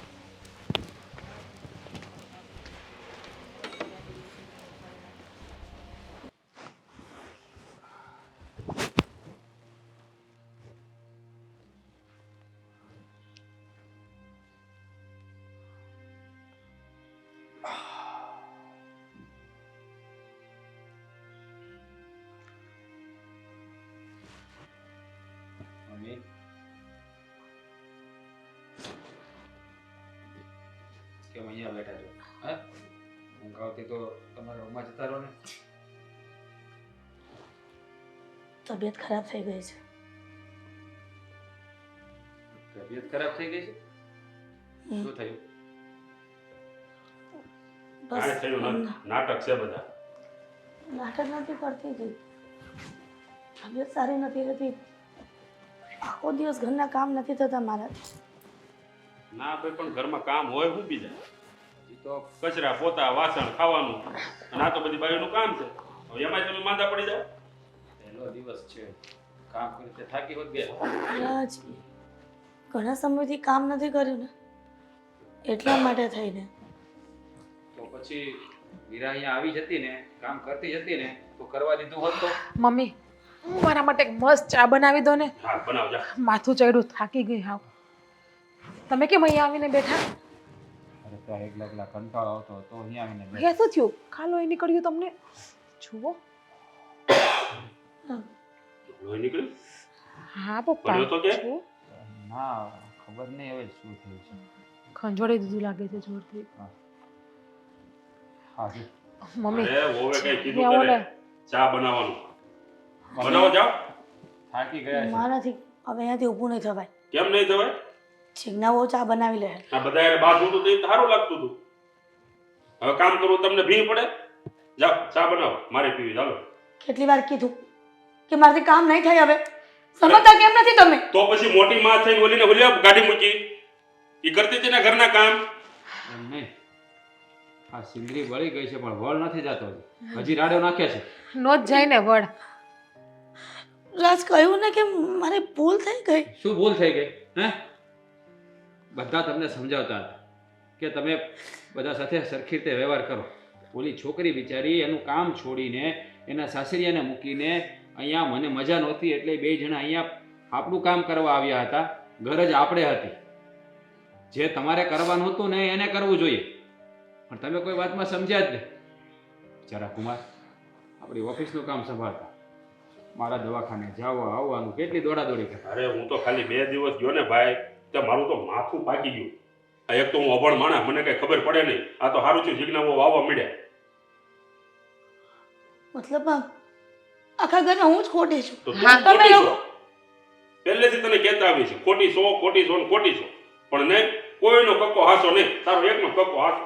કેમ અહીંયા બેઠા છો? હા, ઊંઘ આવતી તો તમારા રૂમમાં જતા રહો ને. તબિયત ખરાબ થઈ ગઈ છે. તબિયત ખરાબ થઈ ગઈ છે? શું થયું? બસ નાટક છે બધા. નાટક નથી કરતી હતી, તબિયત સારી નથી રહેતી, આખો દિવસ ઘરના કામ નથી થતા મારા. ના ભાઈ પણ ઘરમાં કામ હોય શું બીજા ઈ તો કચરા પોતા વાસણ ખાવાનું અને આ તો બધી બાયુનું કામ છે હવે એમાંય તમે માંદા પડી જાઓ પહેલો દિવસ છે, કામ કરી તે થાકી હોત ગયા. રાજ, ઘણા સમયથી કામ નથી કર્યું ને એટલા માટે થઈને. તો પછી મીરા અહીંયા આવી જતી ને, કામ કરતી જતી ને, તો કરવા દીધું હોત તો. મમ્મી મારા માટે એક મસ્ત ચા બનાવી દો ને. હા બનાવ જા માથું ચડ્યું, થાકી ગઈ હાવ. તમે કેમ અહીંયા આવીને બેઠા? અરે ત્યાં એકલા કંટાળો આવતો તો અહીંયા આવીને બેઠો. અહીંયા શું થયું? ખાલો એ નીકળ્યું તમને? જુઓ. લોહી નીકળ્યું હા પપ્પા. પડ્યો તો કે? જુઓ. ના ખબર નહીં હવે શું થયું છે. ખંજવાળી દીધું લાગે છે જોરથી. હા જી. મમ્મી અરે ઓવે કઈ કીધું આવો તને ને. ચા બનાવવાનું બનાવો જાઓ થાકી ગયા છે. મારાથી હવે અહીંયાથી ઊભું નહીં થવાય. કેમ નહીં થવાય જીજ્ઞા બહુ ચા બનાવી લે. આ બધા યાર બાદ ઉઠું તો એ સારું લાગતું હતું હવે કામ કરવું તમને ભીડ પડે જાઓ ચા બનાવો મારે પીવી ચાલો કેટલી વાર કીધું કે મારાથી કામ નહીં થાય હવે, સમજતા કેમ નથી તમે? તો પછી મોટી માં થઈને ઓલીને ઓલી ગાડી મૂકી ઈ કરતી હતી ને ઘરના કામ એમ નહીં, આ સિંદરી બળી ગઈ છે પણ વળ નથી જતો હજી રાડો નાખે છે. નો જ જાય ને વડ. રાજ કહ્યું ને કે મારી ભૂલ થઈ ગઈ. શું ભૂલ થઈ ગઈ? હે બધા તમને સમજાવતા હતા કે તમે બધા સાથે સરખી રીતે વ્યવહાર કરો. ઓલી છોકરી બિચારી એનું કામ છોડીને એના સાસરિયાને મૂકીને અહીંયા મને મજા નહોતી એટલે બે જણા અહીંયા આપણું કામ કરવા આવ્યા હતા. ઘર જ આપણે હતી, જે તમારે કરવાનું હતું ને એને કરવું જોઈએ પણ તમે કોઈ વાતમાં સમજ્યા જ નહીં. બિચારા કુમાર આપણી ઓફિસનું કામ સંભાળતા, મારા દવાખાને જવા આવવાનું કેટલી દોડાદોડી કરતા. અરે હું તો ખાલી 2 દિવસ ગયો ને ભાઈ તો મારું તો માથું પાકી ગયું આ એક તો હું અભણ માણસ મને કઈ ખબર પડે નહીં આ તો સારું છે જીજ્ઞાઓ વાવવા મળ્યા મતલબ આખા ઘરમાં હું જ ખોટી છું. તો તું હા, તમે ખોટી લોકો છો. પહેલેથી તને કહેતા આવી છે ખોટી છો ખોટી છો ને ખોટી છો પણ નહીં કોઈનો કક્કો હાસો નહીં તારો એકનો કક્કો હાસો.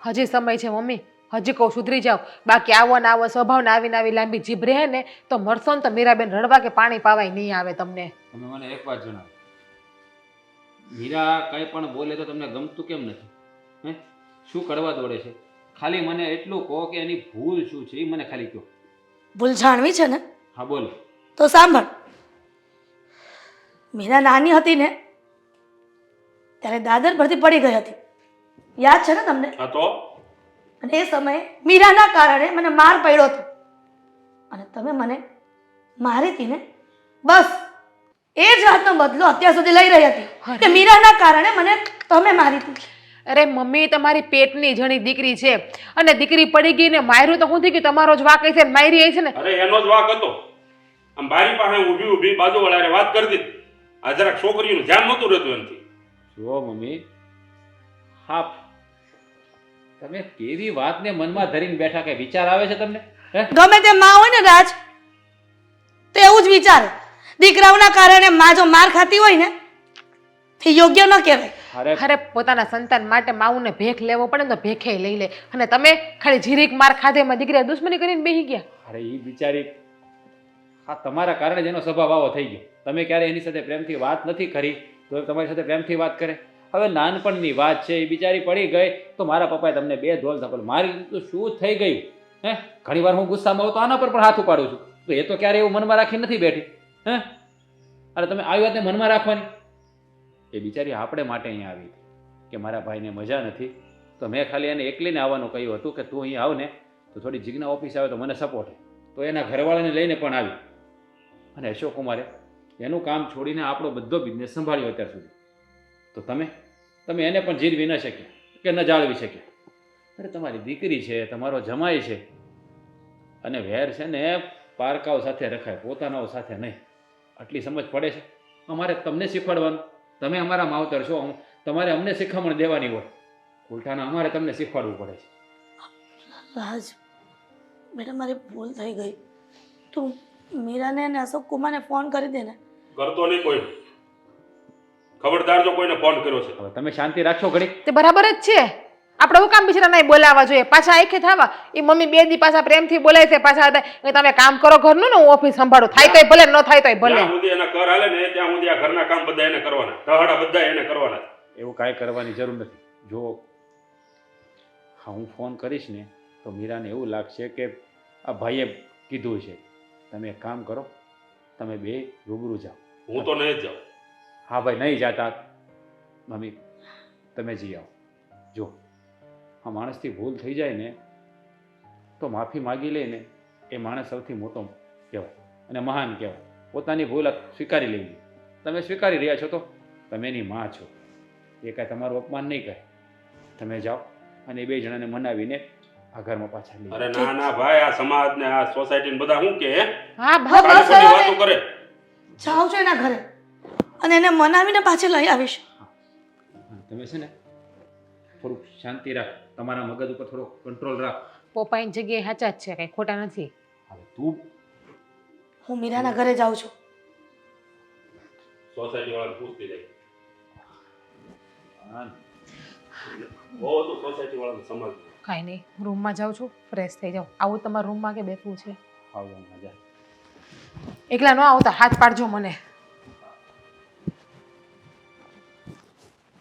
હજી સમય છે મમ્મી, હજી કહું સુધરી જાઓ. બાકી આવો ને આવો સ્વભાવને આવીને આવી લાંબી જીભ રહે ને તો મરશો ને તો મીરાબેન રડવા કે પાણી પાવાય નહીં આવે તમને. તમે મને એક વાત જણાવો, મીરા કંઈ પણ બોલે તો તમને ગમતું કેમ નથી? હે શું કરવા દોડે છે? ખાલી મને એટલું કહો કે એની ભૂલ શું છે એ મને ખાલી કહો. ભૂલ જાણવી છે ને હા બોલો. તો સાંભળ. મીરા નાની હતી ને ત્યારે દાદર પરથી પડી ગઈ હતી, યાદ છે ને તમને? હા તો અને એ સમયે મીરાના કારણે મને માર પડ્યો હતો અને તમે મને મારી હતી ને, બસ એ જ વાતનો બદલો અત્યાર સુધી લઈ રહી હતી કે મીરાના કારણે મને તમે મારી હતી. અરે મમ્મી તમારી પેટની જણી દીકરી છે અને દીકરી પડી ગઈ ને માર્યું તો હું થઈ ગયું તમારો જ વાક છે ને મારી છે ને. અરે એનો જ વાક હતો આમ બારી પાસે ઊભી ઊભી બાજુવાળાએ વાત કરી દીધી આ જરાક છોકરીઓનું ધ્યાન નહોતું રહેતું એમથી. જુઓ મમ્મી, હા તમે કેવી વાતને મનમાં ધરીને બેઠા, કઈ વિચાર આવે છે તમને? હે ગમે તે માં હોય ને રાજ તો એવું જ વિચારે. દીકરાઓના કારણે માં જો માર ખાતી હોય ને તે યોગ્ય ન કહેવાય. અરે અરે પોતાના સંતાન માટે માવુને ભેખ લેવો પડે ને તો ભેખે લઈ લે અને તમે ખાલી જીરીક માર ખાધે એમાં દીકરીએ દુશ્મની કરીને બેસી ગયા. અરે એ બિચારી, હા તમારા કારણે જ એનો સ્વભાવ આવો થઈ ગયો. તમે ક્યારે એની સાથે પ્રેમથી વાત નથી કરી તો એ તમારી સાથે પ્રેમથી વાત કરે. હવે નાનપણની વાત છે, એ બિચારી પડી ગઈ તો મારા પપ્પાએ તમને 2 ધોલ થપ્પડ મારી તો શું થઈ ગયું? હે ઘણી વાર હું ગુસ્સામાં આવું તો આના પર પણ હાથ ઉપાડું છું તો એ તો ક્યારે એવું મનમાં રાખી નથી બેઠી. હે અરે તમે આવી વાતને મનમાં રાખવાની. એ બિચારી આપણે માટે અહીંયા આવી કે મારા ભાઈને મજા નથી તો મેં ખાલી એને એકલીને આવવાનું કહ્યું હતું કે તું અહીંયા આવ ને તો થોડી જીજ્ઞા ઓફિસ આવે તો મને સપોર્ટ. તો એના ઘરવાળાને લઈને પણ આવી અને અશોક કુમારે એનું કામ છોડીને આપણો બધો બિઝનેસ સંભાળ્યો અત્યાર સુધી. તો તમે એને પણ જીરવી ન શક્યા કે ન જાળવી શક્યા. અરે તમારી દીકરી છે, તમારો જમાઈ છે અને વેર છે ને પારકાઓ સાથે રખાય, પોતાનાઓ સાથે નહીં. આટલી સમજ પડે છે? અમારે તમને શીખવાડવાનું, તમે અમારા માવતર છો, તમારે અમને શીખામણ દેવાની હોય, ઉલટાના અમારે તમને શીખવાડવું પડે છે. રાજ બેટા મારી ભૂલ થઈ ગઈ. તું મીરાને અને અશોક કુમારને ફોન કરી દે ને. કરતો નહીં કોઈ, ખબરદાર જો કોઈને ફોન કર્યો છે. હવે તમે શાંતિ રાખશો ઘડી? તે બરાબર જ છે. આપણે હું કામ બિચારા નહીં બોલાવવા જોઈએ પાછા આખે થવા એ મમ્મી 2 દી પાછા પ્રેમથી બોલાય છે પાછા હતા કે તમે કામ કરો ઘરનું ને હું ઓફિસ સંભાળું થાય તોય ભલે ન થાય તોય ભલે જ્યાં સુધી એના ઘર હાલે ને ત્યાં સુધી આ ઘરના કામ બધા એને કરવાના ટહાડા બધા એને કરવાના એવું કાંઈ કરવાની જરૂર નથી. જો હા હું ફોન કરીશ ને તો મીરાને એવું લાગશે કે આ ભાઈએ કીધું છે. તમે એક કામ કરો, તમે બે રૂબરૂ જાઓ. હું તો નહીં જ જાઉં. હા ભાઈ નહીં જાતા મમ્મી તમે જઈ આવો. જો આ માણસથી ભૂલ થઈ જાય ને તો માફી માગી લે ને એ માણસ સૌથી મોટો કહેવાય અને મહાન કહેવાય. પોતાની ભૂલ સ્વીકારી લેવી. તમે સ્વીકારી રહ્યા છો તો તમે એની માં છો. એ કાંઈ તમારું અપમાન નહીં કરે. તમે જાઓ અને એ 2 જણાને મનાવીને આ ઘરમાં પાછા લઈ અરે ના ના ભાઈ આ સમાજ ને આ સોસાયટી ને બધા શું કે હા હા, બસ બસ ખાલી ખોટી હવે. વાતો કરે. જાઉં છું એના ઘરે અને એને મનાવીને પાછી લઈ આવીશ. હા, તમે છે ને થોડુંક શાંતિ રાખ. તમારા મગજ ઉપર થોડો કંટ્રોલ રાખ. પોપાઈની જગ્યાએ સાચા જ છે કઈ ખોટા નથી હવે તું હું મીરાના ઘરે જાઉં છું. સોસાયટી વાળા પૂછતી રહી હા, બહુ તો સોસાયટી વાળા સમજ કાંઈ નહીં હું રૂમમાં જાઉં છું ફ્રેશ થઈ જાઉં આવું તમારા રૂમમાં કે બેસવું છે આવો મજા. એકલા ન આવતા હાથ પાડજો મને